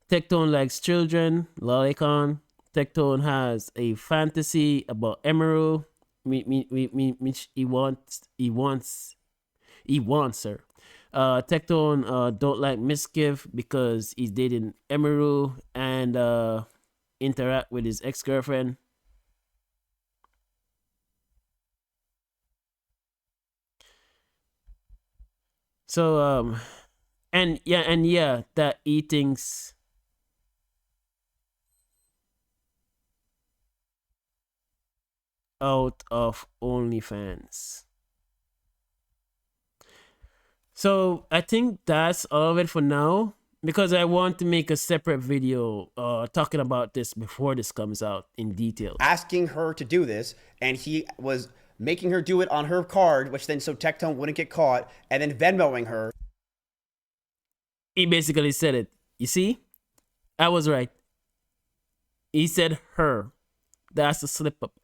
Tectone likes children, lolicon. Tectone has a fantasy about Emerald. Which he wants her. Tectone don't like Misgive because he's dating Emerald and interact with his ex-girlfriend. So and yeah, that eating's out of OnlyFans. So I think that's all of it for now, because I want to make a separate video talking about this before this comes out in detail. Asking her to do this, and he was making her do it on her card, which then so Tectone wouldn't get caught, and then Venmoing her. He basically said it. You see? I was right. He said her. That's a slip up.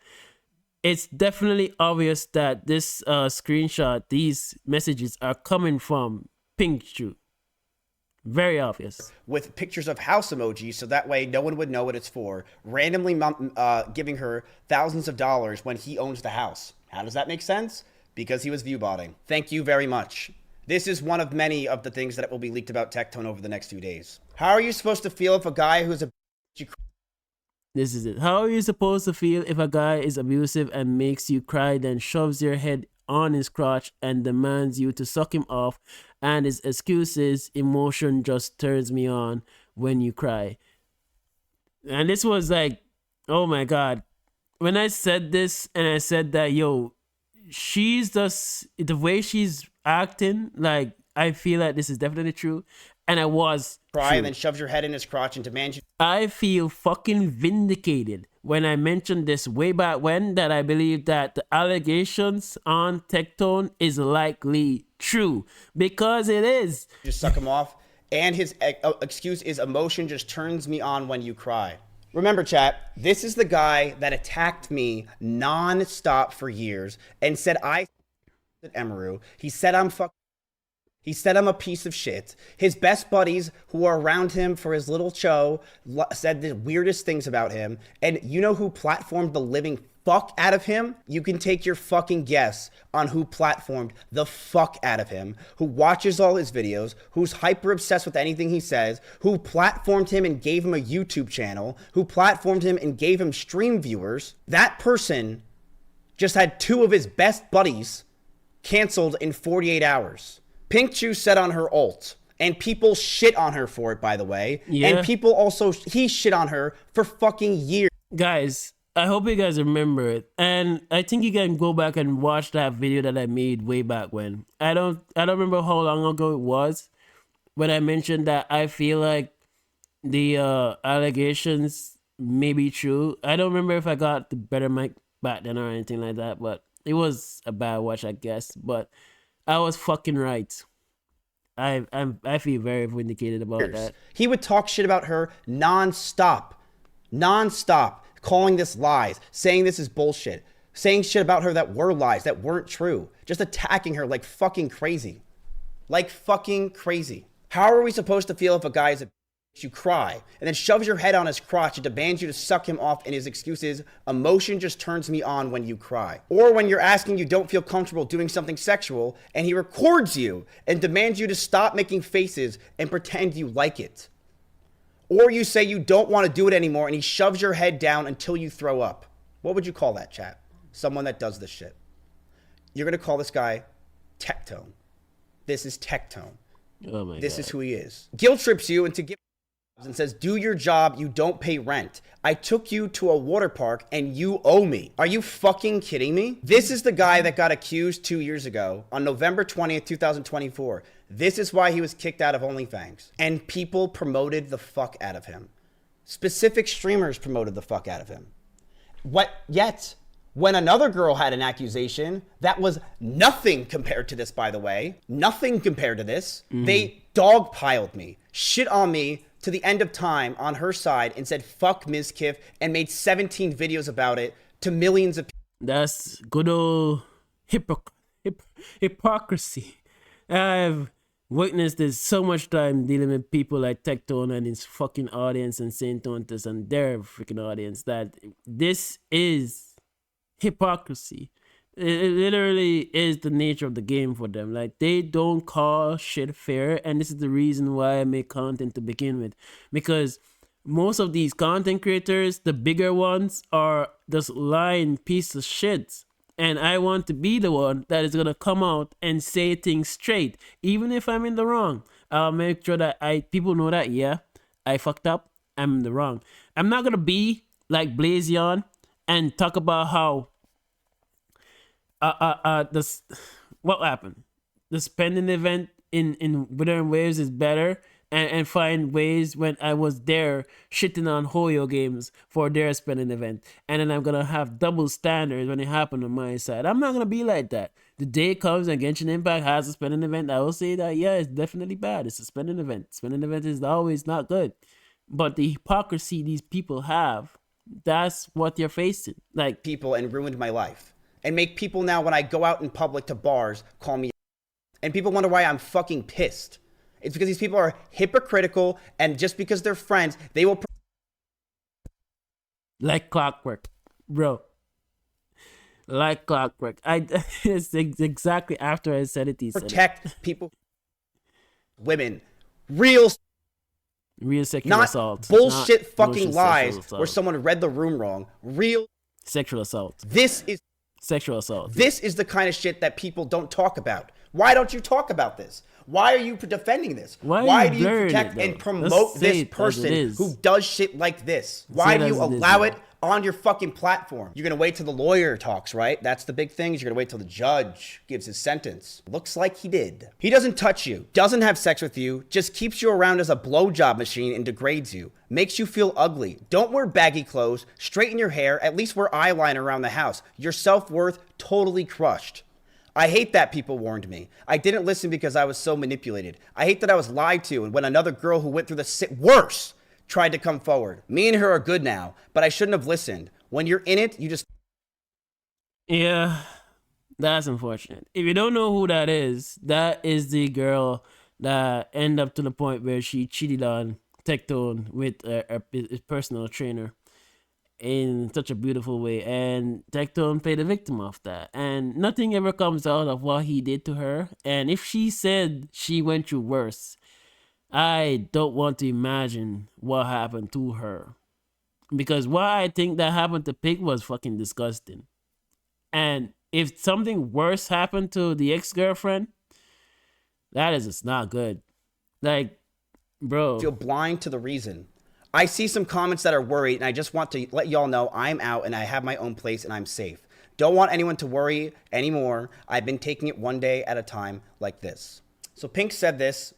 It's definitely obvious that this screenshot, these messages are coming from Pink Shoe. Very obvious. With pictures of house emojis, so that way no one would know what it's for. Randomly giving her thousands of dollars when he owns the house. How does that make sense? Because he was viewbotting. Thank you very much. This is one of many of the things that will be leaked about Tectone over the next few days. How are you supposed to feel if a guy who's a This is it. How are you supposed to feel if a guy is abusive and makes you cry, then shoves your head on his crotch and demands you to suck him off, and his excuses, emotion just turns me on when you cry? And this was like, oh my god. When I said this and I said that, yo, she's just, the way she's acting, like, I feel like this is definitely true. And I was cry true. and then shoves your head in his crotch and demands you. I feel fucking vindicated when I mentioned this way back when, that I believe that the allegations on Tectone is likely true, because it is. Just suck him off. And his excuse is emotion just turns me on when you cry. Remember, chat, this is the guy that attacked me non-stop for years and said I at Emiru. He said He said I'm a piece of shit. His best buddies who are around him for his little show said the weirdest things about him. And you know who platformed the living fuck out of him? You can take your fucking guess on who platformed the fuck out of him, who watches all his videos, who's hyper obsessed with anything he says, who platformed him and gave him a YouTube channel, who platformed him and gave him stream viewers. That person just had two of his best buddies canceled in 48 hours. Pink Chew said on her ult, and people shit on her for it, by the way. Yeah. And people also, he shit on her for fucking years. Guys, I hope you guys remember it. And I think you can go back and watch that video that I made way back when. I don't remember how long ago it was, when I mentioned that I feel like the allegations maybe true. I don't remember if I got the better mic back then or anything like that, but it was a bad watch, I guess. But I was fucking right. I feel very vindicated about that. He would talk shit about her nonstop, nonstop, calling this lies, saying this is bullshit, saying shit about her that were lies, that weren't true, just attacking her like fucking crazy. Like fucking crazy. How are we supposed to feel if a guy is a you cry and then shoves your head on his crotch and demands you to suck him off, and his excuse is emotion just turns me on when you cry? Or when you're asking you don't feel comfortable doing something sexual and he records you and demands you to stop making faces and pretend you like it. Or you say you don't want to do it anymore and he shoves your head down until you throw up. What would you call that, chat? Someone that does this shit. You're going to call this guy Tectone. This is Tectone. Oh my This God. is who he is. Guilt trips you into giving and says, do your job, you don't pay rent. I took you to a water park and you owe me. Are you fucking kidding me? This is the guy that got accused 2 years ago on November 20th, 2024. This is why he was kicked out of OnlyFans. And people promoted the fuck out of him. Specific streamers promoted the fuck out of him. Yet, when another girl had an accusation that was nothing compared to this, by the way, nothing compared to this, they dogpiled me, shit on me, to the end of time on her side and said, fuck Ms. Kiff, and made 17 videos about it to millions of people. That's good old hypocrisy. I've witnessed this so much time dealing with people like Tectone and his fucking audience and Saint Tontus and their freaking audience, that this is hypocrisy. It literally is the nature of the game for them. Like, they don't call shit fair, and this is the reason why I make content to begin with. Because most of these content creators, the bigger ones, are just lying piece of shit. And I want to be the one that is gonna come out and say things straight, even if I'm in the wrong. I'll make sure that people know that, yeah, I fucked up, I'm in the wrong. I'm not gonna be like Blazion and talk about how this, what happened? The spending event in Wuthering Waves is better, and find ways when I was there shitting on Hoyo games for their spending event, and then I'm gonna have double standards when it happened on my side. I'm not gonna be like that. The day comes and Genshin Impact has a spending event, I will say that, yeah, it's definitely bad. It's a spending event. Spending event is always not good. But the hypocrisy these people have, that's what you're facing. Like, people, and ruined my life. And make people now, when I go out in public to bars, call me. And people wonder why I'm fucking pissed. It's because these people are hypocritical, and just because they're friends, they will like clockwork, bro. Like clockwork. It's exactly after I said it, he said protect people, women, real sexual not assault. bullshit Not fucking lies assault. where someone read the room wrong. Real sexual assault. This is sexual assault. This is the kind of shit that people don't talk about. Why don't you talk about this? Why are you defending this? Why do you protect and promote this person who does shit like this? Why do you allow it on your fucking platform? You're gonna wait till the lawyer talks, right? That's the big thing. You're gonna wait till the judge gives his sentence. Looks like he did. He doesn't touch you, doesn't have sex with you, just keeps you around as a blowjob machine and degrades you. Makes you feel ugly. Don't wear baggy clothes, straighten your hair, at least wear eyeliner around the house. Your self-worth totally crushed. I hate that people warned me. I didn't listen because I was so manipulated. I hate that I was lied to, and when another girl who went through the worse tried to come forward. Me and her are good now, but I shouldn't have listened. When you're in it, you just... Yeah, that's unfortunate. If you don't know who that is the girl that ended up to the point where she cheated on Tectone with his personal trainer in such a beautiful way, and Tectone played the victim of that, and nothing ever comes out of what he did to her. And if she said she went through worse, I don't want to imagine what happened to her, because what I think that happened to Pig was fucking disgusting. And if something worse happened to the ex-girlfriend, that is just not good. Like, bro, feel blind to the reason. I see some comments that are worried, and I just want to let y'all know I'm out and I have my own place and I'm safe. Don't want anyone to worry anymore. I've been taking it one day at a time like this. So Pink said this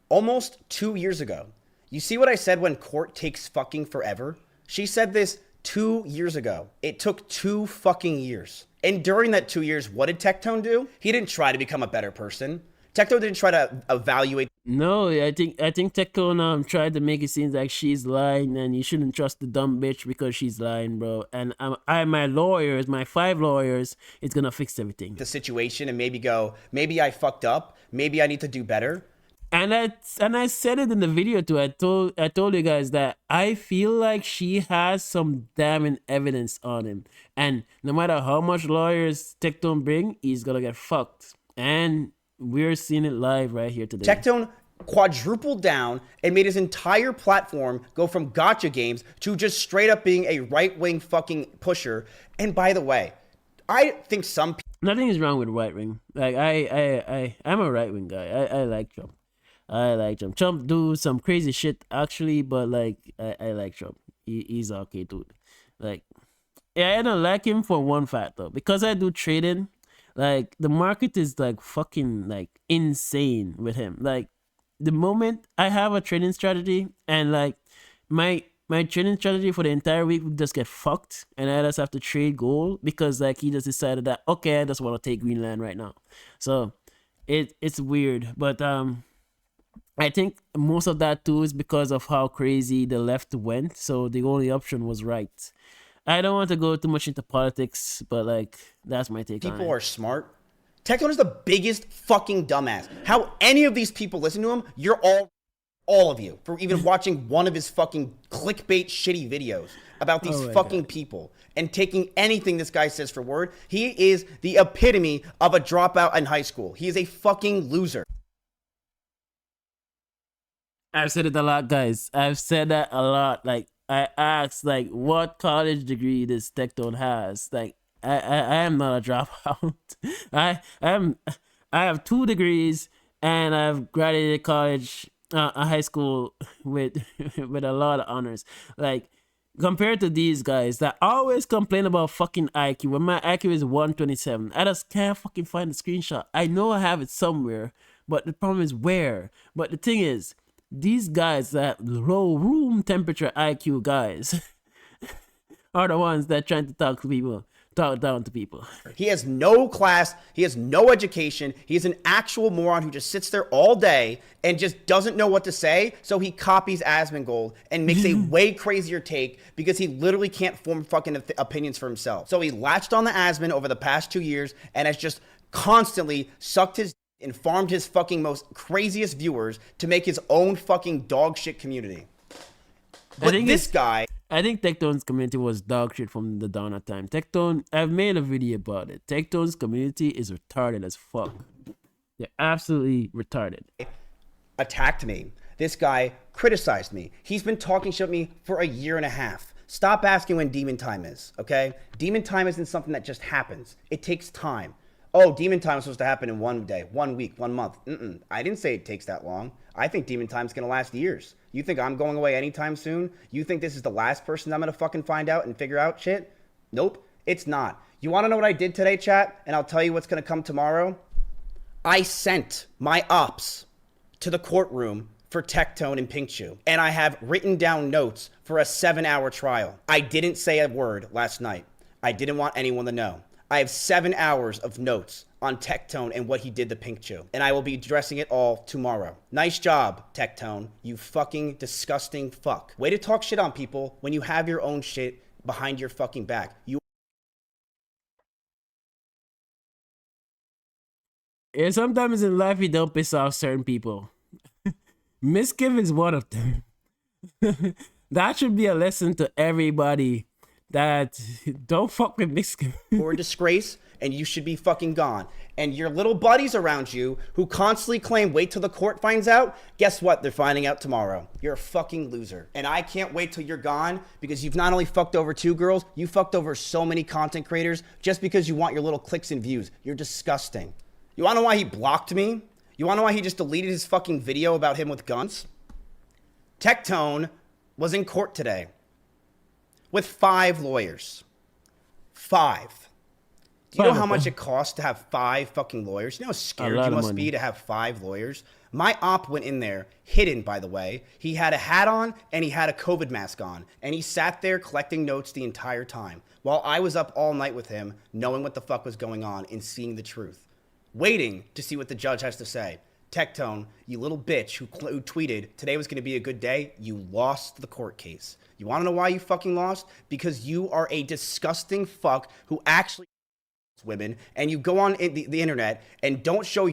almost 2 years ago. You see what I said when court takes fucking forever? She said this 2 years ago. It took 2 fucking years. And during that 2 years, what did Tectone do? He didn't try to become a better person. Tectone didn't try to evaluate. No, I think Tectone tried to make it seem like she's lying, and you shouldn't trust the dumb bitch because she's lying, bro. And my lawyers, my 5 lawyers, it's gonna fix everything. The situation and maybe go, maybe I fucked up. Maybe I need to do better. And I said it in the video too. I told you guys that I feel like she has some damning evidence on him, and no matter how much lawyers Tectone bring, he's gonna get fucked. And we're seeing it live right here today. Tectone quadrupled down and made his entire platform go from gotcha games to just straight up being a right-wing fucking pusher. And by the way, I think some people... Nothing is wrong with right wing. Like I'm a right wing guy. I like Trump. I like Trump. Trump do some crazy shit actually, but like I like Trump. He's okay dude. Like yeah, I don't like him for one fact though, because I do trading. Like the market is like fucking like insane with him. Like the moment I have a trading strategy and like my trading strategy for the entire week would just get fucked, and I just have to trade gold because like he just decided that okay, I just want to take Greenland right now. So it's weird, but I think most of that too is because of how crazy the left went. So the only option was right. I don't want to go too much into politics, but like that's my take on it. People are smart. Tectone is the biggest fucking dumbass. How any of these people listen to him, you're all of you, for even watching one of his fucking clickbait shitty videos about these fucking people and taking anything this guy says for word. He is the epitome of a dropout in high school. He is a fucking loser. I've said it a lot, guys. I've said that a lot. Like I asked, like, what college degree this Tectone has. Like, I am not a dropout. I have 2 degrees, and I've graduated college, high school with with a lot of honors. Like, compared to these guys that always complain about fucking IQ, when my IQ is 127, I just can't fucking find the screenshot. I know I have it somewhere, but the problem is where. But the thing is, these guys that low room temperature IQ guys are the ones that trying to talk down to people. He has no class. He has no education. He's an actual moron who just sits there all day and just doesn't know what to say. So he copies Asmongold and makes a way crazier take because he literally can't form fucking opinions for himself. So he latched on the Asmon over the past 2 years and has just constantly sucked his and farmed his fucking most craziest viewers to make his own fucking dog shit community. But this guy... I think Tectone's community was dog shit from the dawn of time. Tectone, I've made a video about it. Tectone's community is retarded as fuck. They're absolutely retarded. Attacked me. This guy criticized me. He's been talking shit with me for a year and a half. Stop asking when demon time is, okay? Demon time isn't something that just happens. It takes time. Oh, demon time is supposed to happen in 1 day, 1 week, 1 month. I didn't say it takes that long. I think demon time's gonna last years. You think I'm going away anytime soon? You think this is the last person I'm gonna fucking find out and figure out shit? Nope, it's not. You wanna know what I did today, chat? And I'll tell you what's gonna come tomorrow? I sent my ops to the courtroom for Tectone and Pinkchu, and I have written down notes for a 7-hour trial. I didn't say a word last night. I didn't want anyone to know. I have 7 hours of notes on Tectone and what he did to Pinkchu, and I will be addressing it all tomorrow. Nice job, Tectone, you fucking disgusting fuck. Way to talk shit on people when you have your own shit behind your fucking back. Yeah, sometimes in life you don't piss off certain people. Miskiv is one of them. That should be a lesson to everybody, that don't fuck with Miskiv. Or a disgrace, and you should be fucking gone. And your little buddies around you who constantly claim wait till the court finds out, guess what? They're finding out tomorrow. You're a fucking loser. And I can't wait till you're gone, because you've not only fucked over 2 girls, you fucked over so many content creators just because you want your little clicks and views. You're disgusting. You wanna know why he blocked me? You wanna know why he just deleted his fucking video about him with guns? Tectone was in court today with 5 lawyers. 5. Do you know how Private, much bro. it costs to have 5 fucking lawyers? You know how A scared you lot of must be money. to have 5 lawyers? My op went in there, hidden by the way. He had a hat on and he had a COVID mask on. And he sat there collecting notes the entire time while I was up all night with him, knowing what the fuck was going on and seeing the truth. Waiting to see what the judge has to say. Tectone, you little bitch who tweeted today was going to be a good day, you lost the court case. You want to know why you fucking lost? Because you are a disgusting fuck who actually women, and you go on the internet and don't show.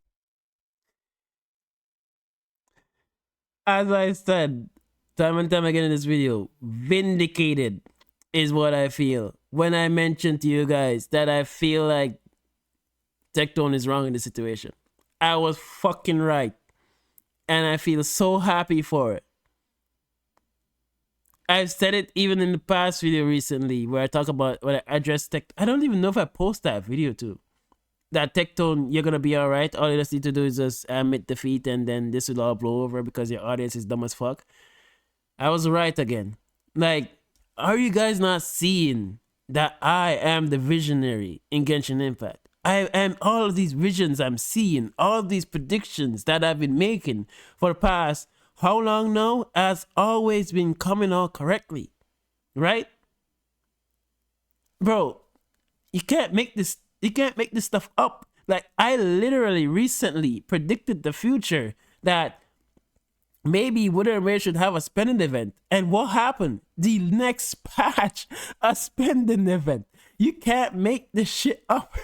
As I said time and time again in this video, vindicated is what I feel when I mentioned to you guys that I feel like Tectone is wrong in the situation. I was fucking right. And I feel so happy for it. I've said it even in the past video recently where I talk about when I address tech. I don't even know if I post that video too. That Tectone, you're gonna be alright. All you just need to do is just admit defeat and then this will all blow over because your audience is dumb as fuck. I was right again. Like, are you guys not seeing that I am the visionary in Genshin Impact? I am all of these visions I'm seeing, all of these predictions that I've been making for the past how long now has always been coming out correctly, right? Bro, you can't make this stuff up. Like, I literally recently predicted the future that maybe Wither and Rage should have a spending event. And what happened? The next patch, a spending event. You can't make this shit up.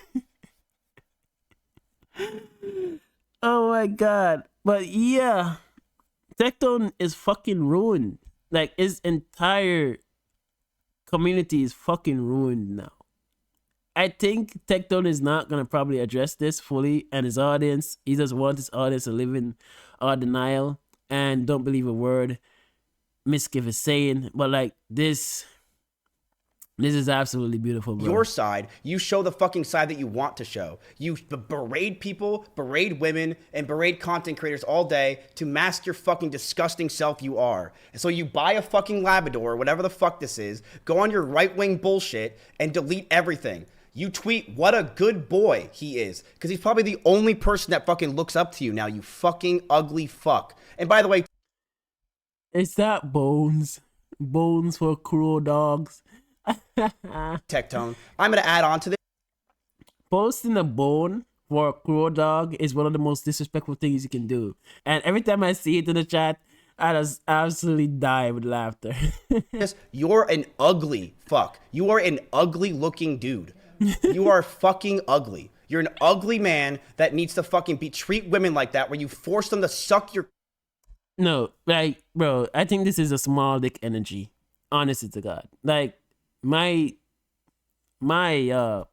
Oh my god. But yeah, Tectone is fucking ruined. Like, his entire community is fucking ruined now. I think Tectone is not gonna probably address this fully, and his audience, he just wants his audience to live in denial and don't believe a word Miskiff is saying. But like this is absolutely beautiful, bro. Your side, you show the fucking side that you want to show. You berate people, berate women, and berate content creators all day to mask your fucking disgusting self you are. And so you buy a fucking Labrador, or whatever the fuck this is, go on your right-wing bullshit, and delete everything. You tweet what a good boy he is, because he's probably the only person that fucking looks up to you now, you fucking ugly fuck. And by the way, It's that bones. Bones for crow dogs. Tectone, I'm going to add on to this. Posting a bone for a crow dog is one of the most disrespectful things you can do. And every time I see it in the chat, I just absolutely die with laughter. You're an ugly fuck. You are an ugly looking dude. You are fucking ugly. You're an ugly man that needs to fucking treat women like that, where you force them to suck your. No, like, bro, I think this is a small dick energy. Honestly to God. Like, my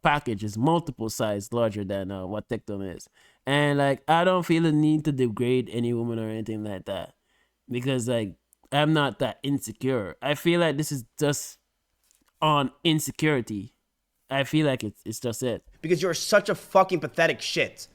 package is multiple size larger than what Tectone is. And like, I don't feel the need to degrade any woman or anything like that. Because like, I'm not that insecure. I feel like this is just on insecurity. I feel like it's just it. Because you're such a fucking pathetic shit.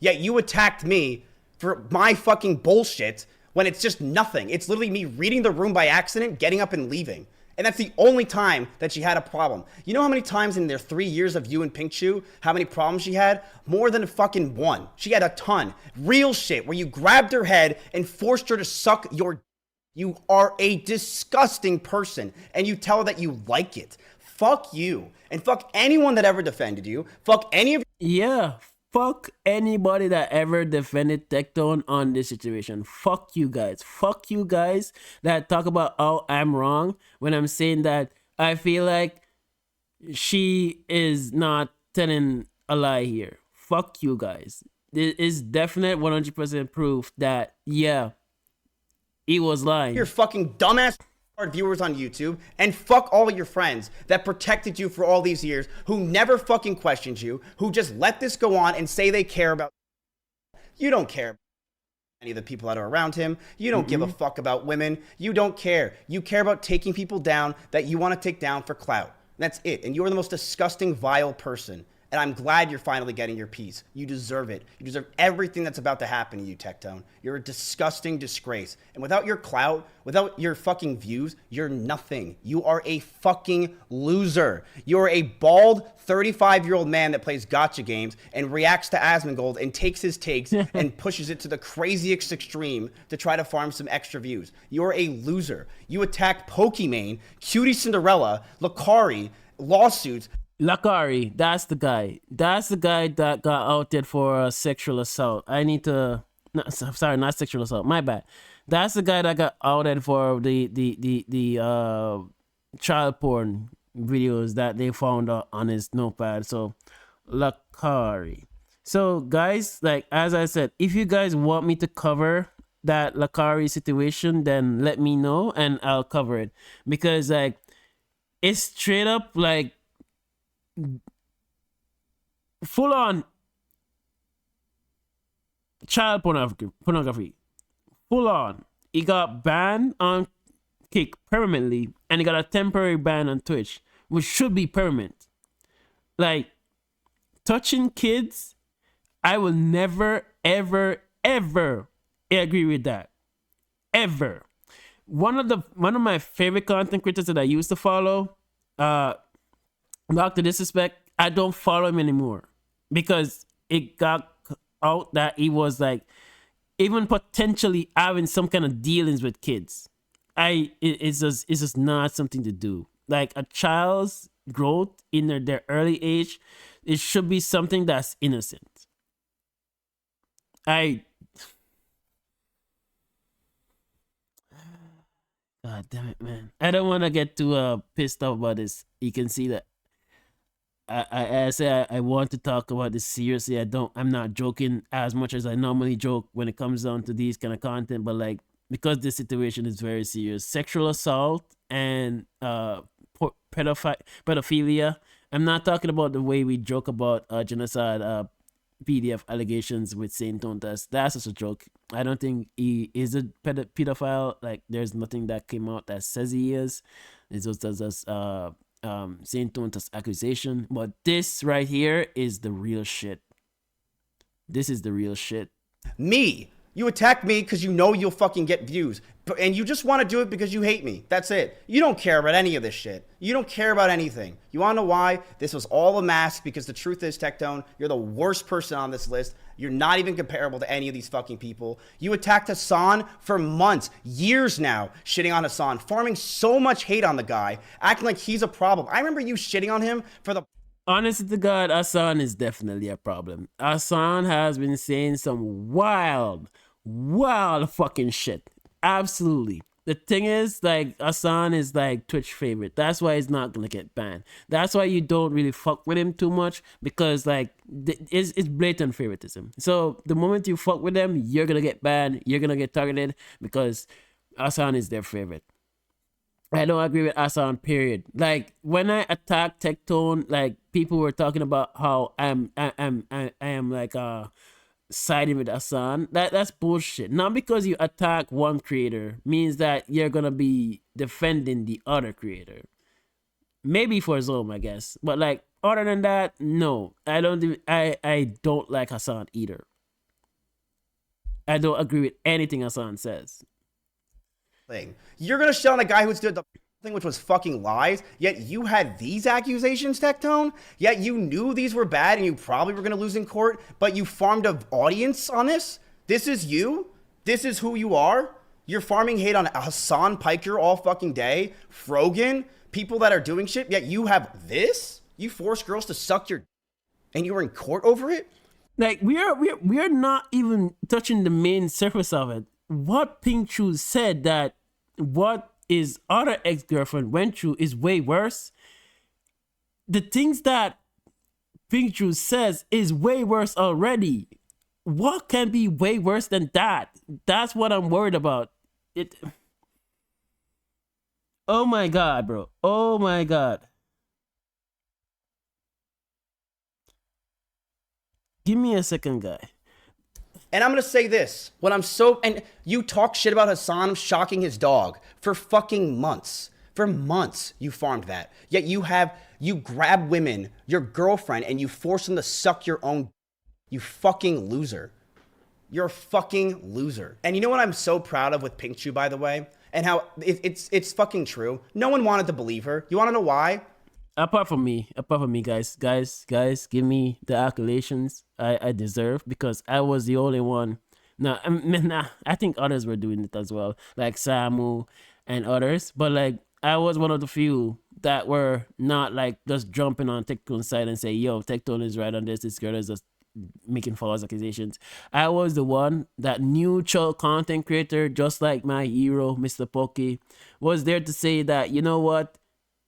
Yet you attacked me for my fucking bullshit when it's just nothing. It's literally me reading the room by accident, getting up and leaving. And that's the only time that she had a problem. You know how many times in their 3 years of you and Pink Chew, how many problems she had? More than fucking one. She had a ton. Real shit, where you grabbed her head and forced her to suck your. You are a disgusting person, and you tell her that you like it. Fuck you. And fuck anyone that ever defended you. Fuck any of. Yeah, fuck anybody that ever defended Tectone on this situation. Fuck you guys. Fuck you guys that talk about how I'm wrong when I'm saying that I feel like she is not telling a lie here. Fuck you guys. This is definite 100% proof that, yeah, he was lying. Your fucking dumbass viewers on YouTube, and fuck all of your friends that protected you for all these years, who never fucking questioned you, who just let this go on and say they care about. You don't care about any of the people that are around him. You don't give a fuck about women. You don't care. You care about taking people down that you want to take down for clout. That's it. And you are the most disgusting, vile person. And I'm glad you're finally getting your piece. You deserve it. You deserve everything that's about to happen to you, Tectone. You're a disgusting disgrace. And without your clout, without your fucking views, you're nothing. You are a fucking loser. You're a bald 35-year-old man that plays gotcha games and reacts to Asmongold and takes his takes and pushes it to the craziest extreme to try to farm some extra views. You're a loser. You attack Pokimane, Cutie Cinderella, Lakari, lawsuits. Lakari, that's the guy. That's the guy that got outed for sexual assault. I need to. No, sorry, not sexual assault. My bad. That's the guy that got outed for the child porn videos that they found on his notepad. So, Lakari. So, guys, like as I said, if you guys want me to cover that Lakari situation, then let me know and I'll cover it, because like it's straight up like full on child pornography. Full on. He got banned on Kick permanently, and he got a temporary ban on Twitch, which should be permanent. Like, touching kids, I will never, ever, ever agree with that. Ever. One of my favorite content creators that I used to follow, Dr. Disrespect, I don't follow him anymore because it got out that he was like even potentially having some kind of dealings with kids. It's just not something to do. Like a child's growth in their early age, it should be something that's innocent. God damn it, man. I don't want to get too pissed off about this. You can see that I say I want to talk about this seriously. I'm not joking as much as I normally joke when it comes down to these kind of content, but like because this situation is very serious, sexual assault and pedophilia. I'm not talking about the way we joke about genocide PDF allegations with Saint Tontas. That's just a joke. I don't think he is a pedophile. Like there's nothing that came out that says he is. It's just Saint Tontas accusation. But this right here is the real shit. This is the real shit. Me. You attack me because you know you'll fucking get views. And you just want to do it because you hate me. That's it. You don't care about any of this shit. You don't care about anything. You want to know why? This was all a mask, because the truth is, Tectone, you're the worst person on this list. You're not even comparable to any of these fucking people. You attacked Hassan for months, years now, shitting on Hassan, farming so much hate on the guy, acting like he's a problem. I remember you shitting on him for the... Honestly to God, Hassan is definitely a problem. Hassan has been saying some wild fucking shit. Absolutely. The thing is, like, Hassan is like Twitch favorite. That's why he's not gonna get banned. That's why you don't really fuck with him too much, because like it's blatant favoritism. So the moment you fuck with them, you're gonna get banned. You're gonna get targeted because Hassan is their favorite. I don't agree with Hassan, period. Like when I attacked Tectone, like people were talking about how I am like siding with Hassan. That's bullshit. Not because you attack one creator means that you're gonna be defending the other creator. Maybe for Zome, I guess. But like other than that, no. I don't like Hassan either. I don't agree with anything Hassan says. You're gonna shit on a guy who's did the thing, which was fucking lies, yet you had these accusations, Tectone? Yet you knew these were bad and you probably were gonna lose in court, but you farmed an audience on this? This is you? This is who you are? You're farming hate on Hassan Piker all fucking day, Frogan, people that are doing shit, yet you have this? You forced girls to suck your and you were in court over it? Like we are not even touching the main surface of it. What Pink Shoes said, that what his other ex-girlfriend went through is way worse. The things that Pink Shoes says is way worse already. What can be way worse than that? That's what I'm worried about. Oh my God, bro. Oh my God. Give me a second, guy. And I'm gonna say this, and you talk shit about Hassan shocking his dog for fucking months. For months, you farmed that. Yet you grab women, your girlfriend, and you force them to suck your own. You fucking loser. You're a fucking loser. And you know what I'm so proud of with Pink Chew, by the way? And how it's fucking true. No one wanted to believe her. You want to know why? Apart from me, guys, give me the accolations I deserve, because I was the only one. Nah, I think others were doing it as well, like Samu and others. But like, I was one of the few that were not like just jumping on Tectone's side and say, "Yo, Tectone is right on this. This girl is just making false accusations." I was the one, that neutral content creator, just like my hero, Mr. Pokey, was there to say that, you know what,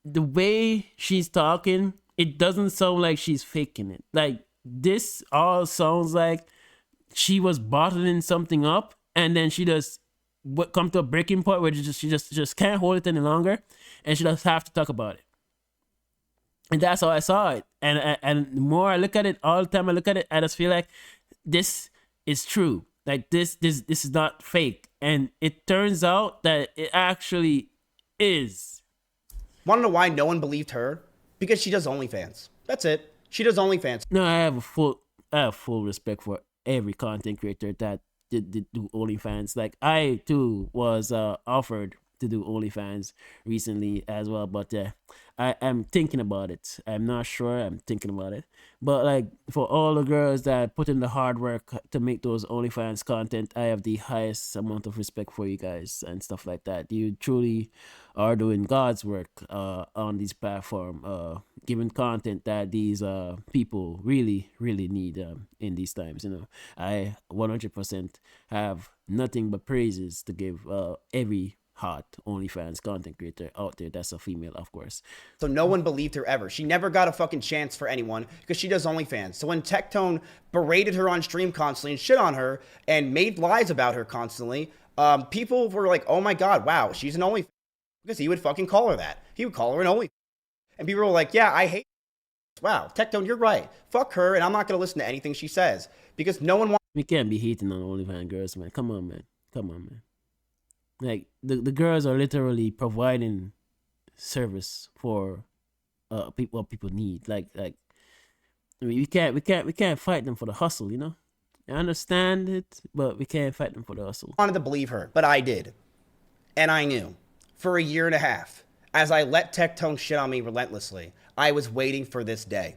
the way she's talking, it doesn't sound like she's faking it. Like, this all sounds like she was bottling something up, and then she just come to a breaking point where she just can't hold it any longer, and she just have to talk about it. And that's how I saw it. And the more I look at it, all the time I look at it, I just feel like this is true. Like, this is not fake. And it turns out that it actually is. Want to know why no one believed her? Because she does OnlyFans. That's it. She does OnlyFans. No, I have full respect for every content creator that did do OnlyFans. Like, I too was offered to do OnlyFans recently as well, but I am thinking about it. I'm not sure. I'm thinking about it. But like, for all the girls that put in the hard work to make those OnlyFans content, I have the highest amount of respect for you guys and stuff like that. You truly are doing God's work on this platform, giving content that these people really need in these times. You know, I 100% have nothing but praises to give every hot OnlyFans content creator out there that's a female, of course. So no one believed her ever. She never got a fucking chance for anyone because she does OnlyFans. So when Tectone berated her on stream constantly and shit on her and made lies about her constantly, people were like, oh my God, wow, she's an OnlyFans. Because he would fucking call her that. He would call her an OnlyFans. And people were like, yeah, I hate her. Wow, Tectone, you're right. Fuck her, and I'm not going to listen to anything she says. Because no one wants... We can't be hating on OnlyFans girls, man. Come on, man. Come on, man. Like, the girls are literally providing service for people, what people need. Like I mean, we can't fight them for the hustle, you know? I understand it, but we can't fight them for the hustle. Wanted to believe her, but I did. And I knew. For a year and a half, as I let Tectone shit on me relentlessly, I was waiting for this day.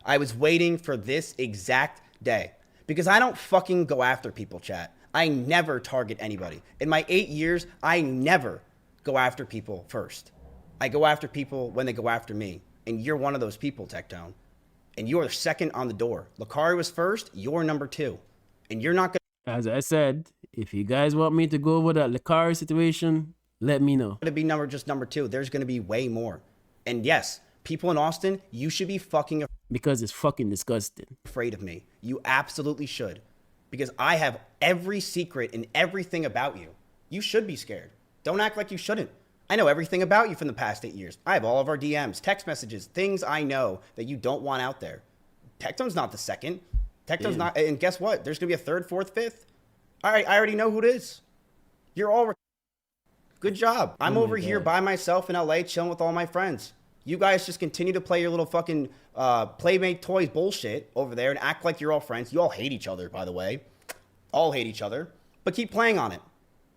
I was waiting for this exact day. Because I don't fucking go after people, chat. I never target anybody. In my 8 years, I never go after people first. I go after people when they go after me. And you're one of those people, Tectone. And you're second on the door. Lakari was first, you're number 2. And you're not going As I said, if you guys want me to go over that Lakari situation, let me know. to be just number 2. There's going to be way more. And yes, people in Austin, you should be fucking Because it's fucking disgusting. afraid of me. You absolutely should. Because I have every secret and everything about you. You should be scared. Don't act like you shouldn't. I know everything about you from the past 8 years. I have all of our DMs, text messages, things I know that you don't want out there. Tectone's not the second. Tectone's not. And guess what? There's going to be a third, fourth, fifth. All right, I already know who it is. You're all... Good job. I'm over here by myself in LA chilling with all my friends. You guys just continue to play your little fucking Playmate Toys bullshit over there and act like you're all friends. You all hate each other, by the way. All hate each other. But keep playing on it.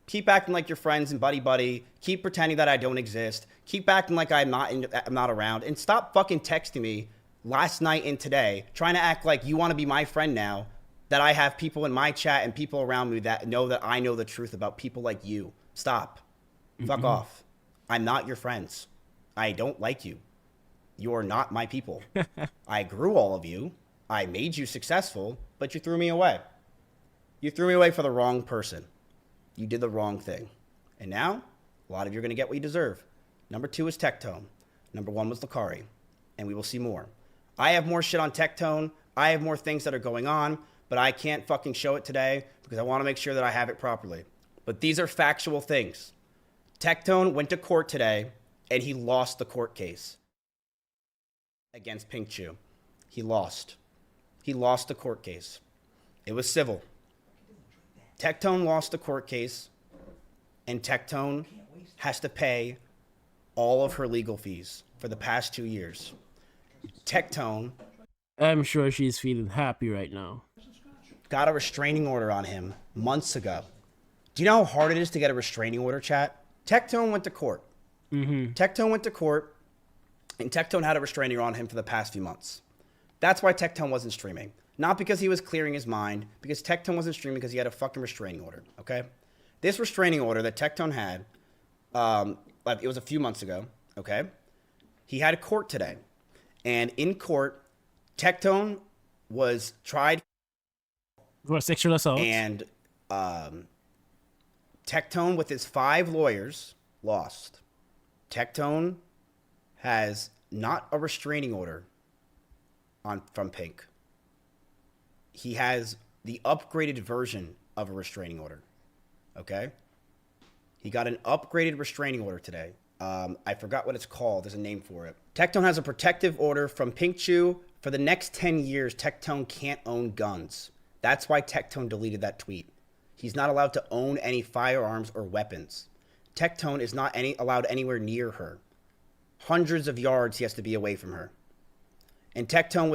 Keep acting like you're friends and buddy-buddy. Keep pretending that I don't exist. Keep acting like I'm not around. And stop fucking texting me last night and today, trying to act like you want to be my friend now, that I have people in my chat and people around me that know that I know the truth about people like you. Stop. Fuck off. I'm not your friends. I don't like you. You're not my people. I grew all of you. I made you successful, but you threw me away. You threw me away for the wrong person. You did the wrong thing. And now, a lot of you are going to get what you deserve. Number 2 is Tectone. Number 1 was Lakari. And we will see more. I have more shit on Tectone. I have more things that are going on, but I can't fucking show it today because I want to make sure that I have it properly. But these are factual things. Tectone went to court today, and he lost the court case against Pink Chew. He lost. He lost the court case. It was civil. Tectone lost the court case, and Tectone has to pay all of her legal fees for the past 2 years. Tectone I'm sure she's feeling happy right now. got a restraining order on him months ago. Do you know how hard it is to get a restraining order, chat? Tectone went to court. Tectone went to court, and Tectone had a restraining order on him for the past few months. That's why Tectone wasn't streaming. Not because he was clearing his mind, because Tectone wasn't streaming because he had a fucking restraining order, okay? This restraining order that Tectone had, like it was a few months ago, okay? He had a court today. And in court, Tectone was tried For sexual assault. and Tectone, with his 5 lawyers, lost. Tectone has not a restraining order from Pink. He has the upgraded version of a restraining order. Okay? He got an upgraded restraining order today. I forgot what it's called. There's a name for it. Tectone has a protective order from Pink Chew. For the next 10 years, Tectone can't own guns. That's why Tectone deleted that tweet. He's not allowed to own any firearms or weapons. Tectone is not allowed anywhere near her. Hundreds of yards he has to be away from her. And Tectone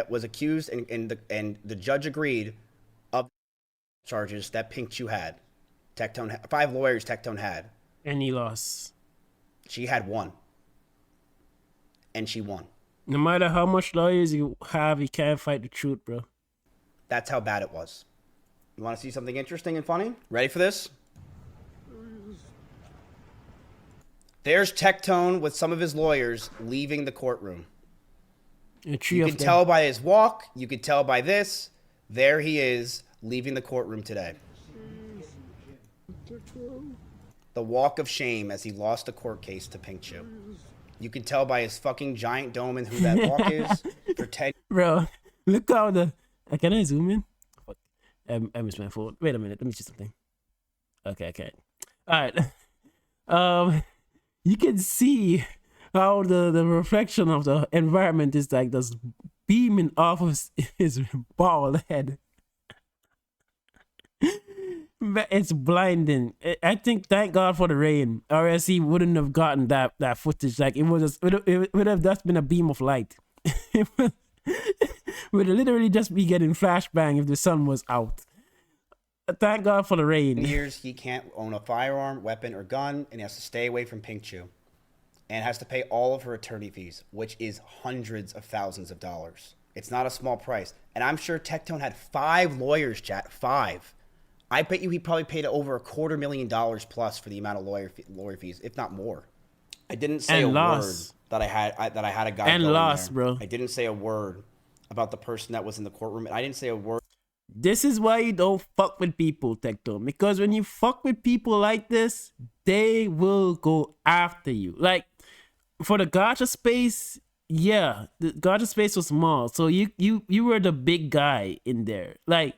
was accused, and the judge agreed of charges that Pink Chew had. 5 lawyers Tectone had. And he lost. She had 1. And she won. No matter how much lawyers you have, you can't fight the truth, bro. That's how bad it was. You want to see something interesting and funny? Ready for this? There's Tectone with some of his lawyers leaving the courtroom. You can tell by his walk. You can tell by this. There he is, leaving the courtroom today. The walk of shame as he lost the court case to Pink Chew. You can tell by his fucking giant dome and who that walk is. For 10. Bro, look how can I zoom in? Fuck. I missed my phone. Wait a minute. Let me see something. Okay, I can't. All right. You can see how the reflection of the environment is like just beaming off of his bald head. It's blinding. I think, thank God for the rain, or else he wouldn't have gotten that footage. Like it would have just been a beam of light. It would literally just be getting flashbang if the sun was out. Thank God for the rain. Years he can't own a firearm, weapon, or gun, and he has to stay away from Pink Chew, and has to pay all of her attorney fees, which is hundreds of thousands of dollars. It's not a small price, and I'm sure Tectone had 5 lawyers, chat. 5. I bet you he probably paid over $250,000 plus for the amount of lawyer fees, if not more. I didn't say word that I had a guy and lost, bro. I didn't say a word about the person that was in the courtroom. I didn't say a word. This is why you don't fuck with people, Tectone. Because when you fuck with people like this, they will go after you. Like, for the gacha space, yeah, the gacha space was small. So you were the big guy in there. Like,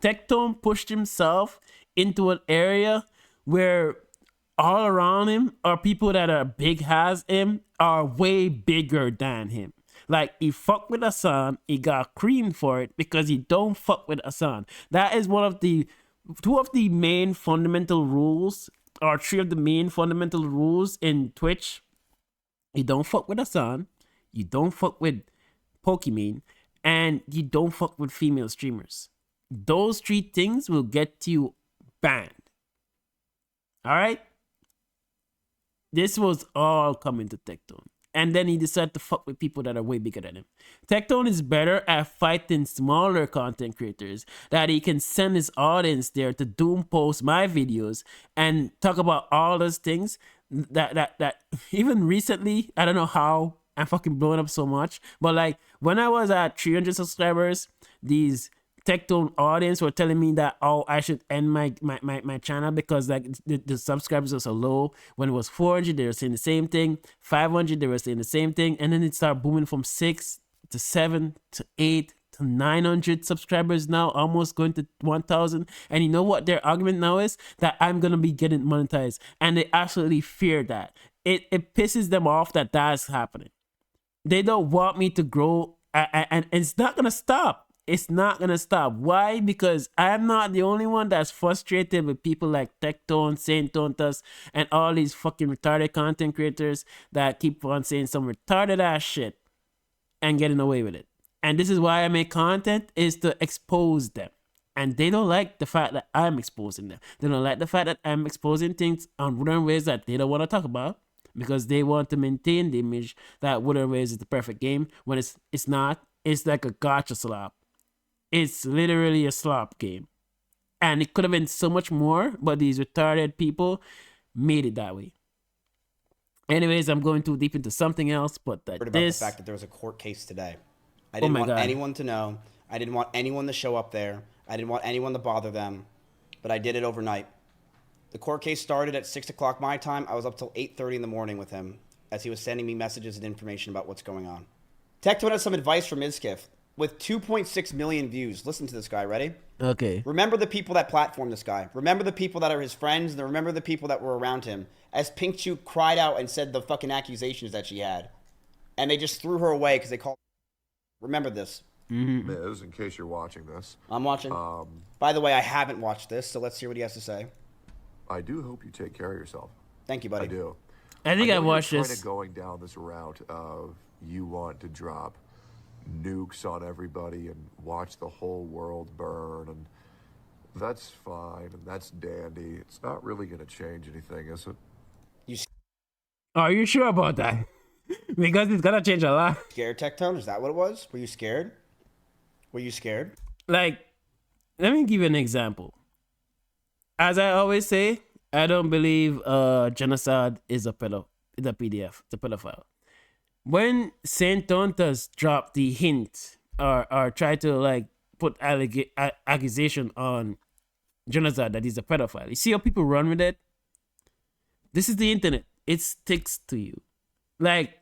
Tectone pushed himself into an area where all around him are people that are big as him, are way bigger than him. Like, he fucked with Hassan, he got creamed for it because he don't fuck with Hassan. That is two of the main fundamental rules, or 3 of the main fundamental rules in Twitch. You don't fuck with Hassan, you don't fuck with Pokimane, and you don't fuck with female streamers. Those 3 things will get you banned. Alright? This was all coming to Tectone. And then he decided to fuck with people that are way bigger than him. Tectone is better at fighting smaller content creators that he can send his audience there to doom post my videos and talk about all those things that even recently, I don't know how I'm fucking blowing up so much, but like when I was at 300 subscribers, these Tectone audience were telling me that, oh, I should end my channel because like the subscribers were so low. When it was 400, they were saying the same thing. 500, they were saying the same thing. And then it started booming from 6 to 7 to 8 to 900 subscribers now, almost going to 1,000. And you know what their argument now is? That I'm going to be getting monetized. And they absolutely fear that. It pisses them off that that's happening. They don't want me to grow, and it's not going to stop. it's not gonna stop. Why? Because I'm not the only one that's frustrated with people like Tectone, Saint Tontas, and all these fucking retarded content creators that keep on saying some retarded ass shit and getting away with it. And this is why I make content, is to expose them. And they don't like the fact that I'm exposing them. They don't like the fact that I'm exposing things on Wooden Ways that they don't want to talk about, because they want to maintain the image that Wooden Ways is the perfect game when it's not. It's like a gotcha slop. It's literally a slop game. And it could have been so much more, but these retarded people made it that way. Anyways, I'm going too deep into something else, but that About the fact that there was a court case today. I didn't want anyone to know. I didn't want anyone to show up there. I didn't want anyone to bother them, but I did it overnight. The court case started at 6 o'clock my time. I was up till 8:30 in the morning with him as he was sending me messages and information about what's going on. Tectone has some advice from Izkif. With 2.6 million views. Listen to this guy. Ready? Okay. Remember the people that platformed this guy. Remember the people that are his friends. And remember the people that were around him. As Pink Chew cried out and said the fucking accusations that she had. And they just threw her away because they called. Remember this. Miz, in case you're watching this. I'm watching. By the way, I haven't watched this, so let's hear what he has to say. I do hope you take care of yourself. Thank you, buddy. I do. I think I know watched you're this. kind of going down this route of you want to drop nukes on everybody and watch the whole world burn, and that's fine and that's dandy. It's not really going to change anything, is it? Are you sure about that? Because it's gonna change a lot. Scared, Tectone? Is that what it was? Were you scared? Were you scared? Like, let me give you an example. As I always say, I don't believe genocide is a PDF, it's a pedophile. When Saint Tontas dropped the hint or tried to like put accusation on genocide that he's a pedophile, you see how people run with it? This is the internet. It sticks to you. Like,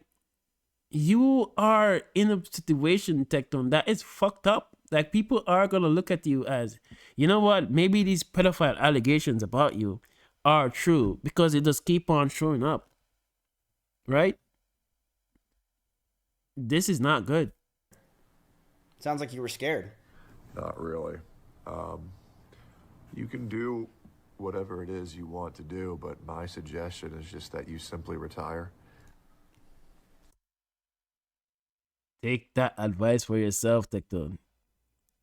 you are in a situation, Tectone, that is fucked up. Like, people are gonna look at you as, you know what, maybe these pedophile allegations about you are true because it just keep on showing up. Right? This is not good. Sounds like you were scared. Not really. You can do whatever it is you want to do, but my suggestion is just that you simply retire. Take that advice for yourself, Tectone.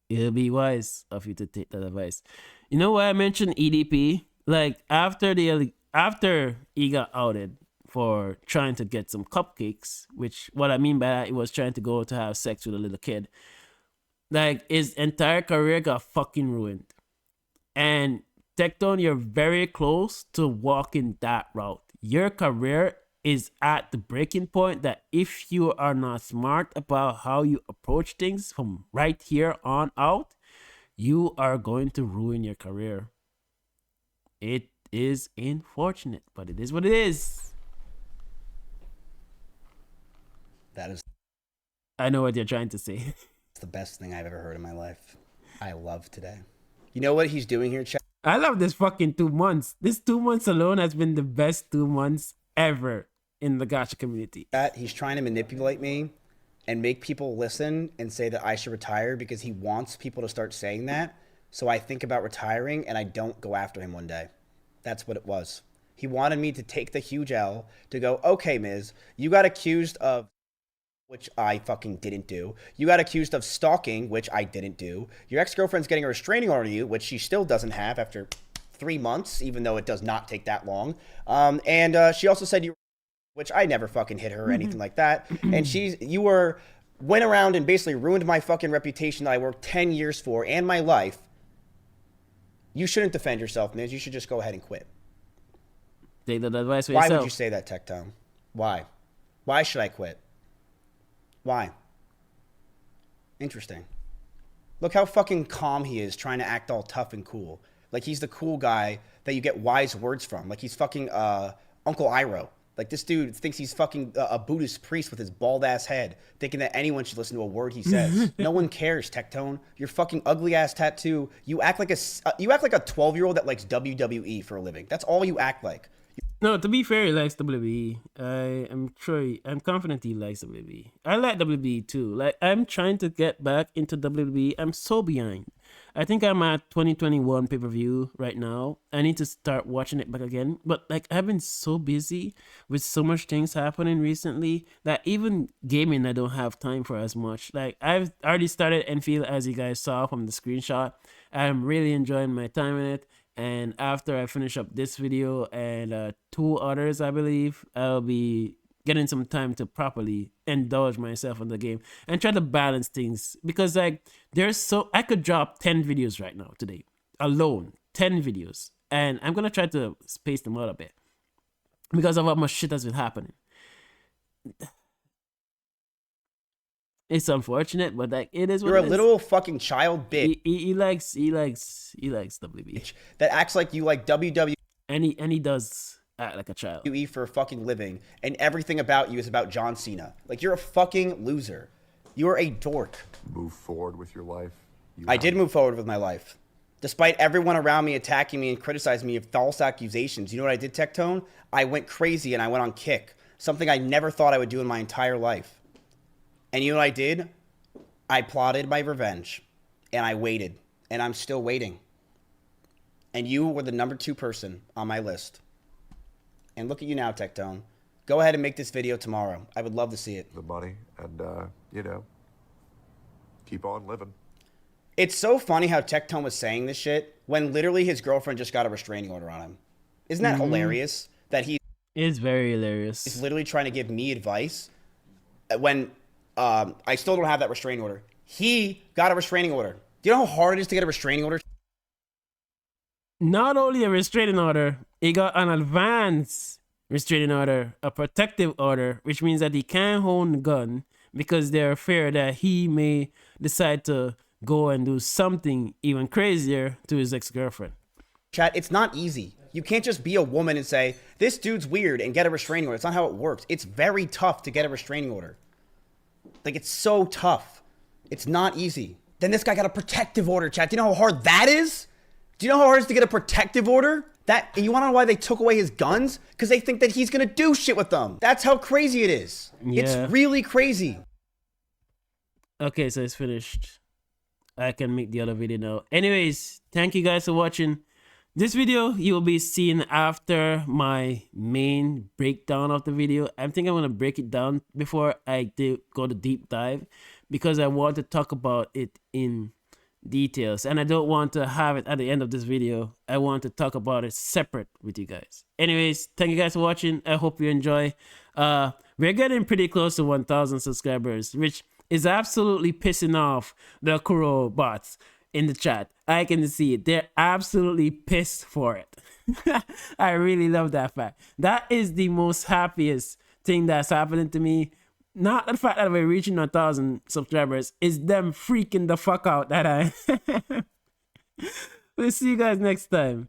It'll be wise of you to take that advice. You know why I mentioned EDP? Like, after he got outed for trying to get some cupcakes, which what I mean by that, he was trying to go to have sex with a little kid. Like, his entire career got fucking ruined. And Tectone, you're very close to walking that route. Your career is at the breaking point that if you are not smart about how you approach things from right here on out, you are going to ruin your career. It is unfortunate, but it is what it is. That is I know what you're trying to say. the best thing I've ever heard in my life. I love today. You know what he's doing here, Chad? I love this fucking 2 months. This 2 months alone has been the best 2 months ever in the gacha community. He's trying to manipulate me and make people listen and say that I should retire because he wants people to start saying that. So I think about retiring and I don't go after him one day. That's what it was. He wanted me to take the huge L to go, okay, Miz, you got accused of, which I fucking didn't do. You got accused of stalking, which I didn't do. Your ex-girlfriend's getting a restraining order on you, which she still doesn't have after 3 months, even though it does not take that long. And she also said you, which I never fucking hit her or anything like that. And went around and basically ruined my fucking reputation that I worked 10 years for and my life. You shouldn't defend yourself, Miz. You should just go ahead and quit. Take that advice for Why yourself. would you say that, Tectone? Why? Why should I quit? Why? Interesting. Look how fucking calm he is, trying to act all tough and cool. Like he's the cool guy that you get wise words from. Like he's fucking Uncle Iroh. Like this dude thinks he's fucking a Buddhist priest with his bald ass head, thinking that anyone should listen to a word he says. No one cares, Tectone. Your fucking ugly ass tattoo. You act like a 12-year-old that likes WWE for a living. That's all you act like. No, to be fair, he likes WWE. I'm confident he likes WWE. I like WWE too. Like, I'm trying to get back into WWE. I'm so behind. I think I'm at 2021 pay per view right now. I need to start watching it back again. But like, I've been so busy with so much things happening recently that even gaming I don't have time for as much. Like, I've already started Enfield, as you guys saw from the screenshot. I'm really enjoying my time in it. And after I finish up this video and two others, I believe, I'll be getting some time to properly indulge myself in the game and try to balance things, because like, I could drop 10 videos right now today alone, 10 videos, and I'm gonna try to space them out a bit because of how much shit has been happening. It's unfortunate, but like, it is what You're a it is. little fucking child bitch He likes WB, that acts like you like WWE and he does act like a child. for a fucking living, and everything about you is about John Cena. Like, you're a fucking loser. You're a dork. Move forward with your life. I did move forward with my life. Despite everyone around me attacking me and criticizing me of false accusations, you know what I did, Tectone? I went crazy and I went on kick. Something I never thought I would do in my entire life. And you know what I did? I plotted my revenge. And I waited. And I'm still waiting. And you were the number 2 person on my list. And look at you now, Tectone. Go ahead and make this video tomorrow. I would love to see it. The money and, you know, keep on living. It's so funny how Tectone was saying this shit when literally his girlfriend just got a restraining order on him. Isn't that hilarious? That It's very hilarious. he's literally trying to give me advice when I still don't have that restraining order. He got a restraining order. Do you know how hard it is to get a restraining order? Not only a restraining order, he got an advance restraining order, a protective order, which means that he can't own the gun because they're fear that he may decide to go and do something even crazier to his ex-girlfriend. Chat, it's not easy. You can't just be a woman and say, this dude's weird and get a restraining order. It's not how it works. It's very tough to get a restraining order. Like, it's so tough. It's not easy. Then this guy got a protective order, chat. Do you know how hard that is? Do you know how hard it is to get a protective order? And you want to know why they took away his guns? Because they think that he's going to do shit with them. That's how crazy it is. Yeah. It's really crazy. Okay, so it's finished. I can make the other video now. Anyways, thank you guys for watching. This video you will be seeing after my main breakdown of the video. I think I'm going to break it down before I go to deep dive, because I want to talk about it in details, and I don't want to have it at the end of this video. I want to talk about it separate with you guys. Anyways, thank you guys for watching. I hope you enjoy. We're getting pretty close to 1,000 subscribers, which is absolutely pissing off the Kuro bots in the chat. I can see it. They're absolutely pissed for it. I really love that fact. That is the most happiest thing that's happening to me. Not the fact that we're reaching 1,000 subscribers, is them freaking the fuck out that I... We'll see you guys next time.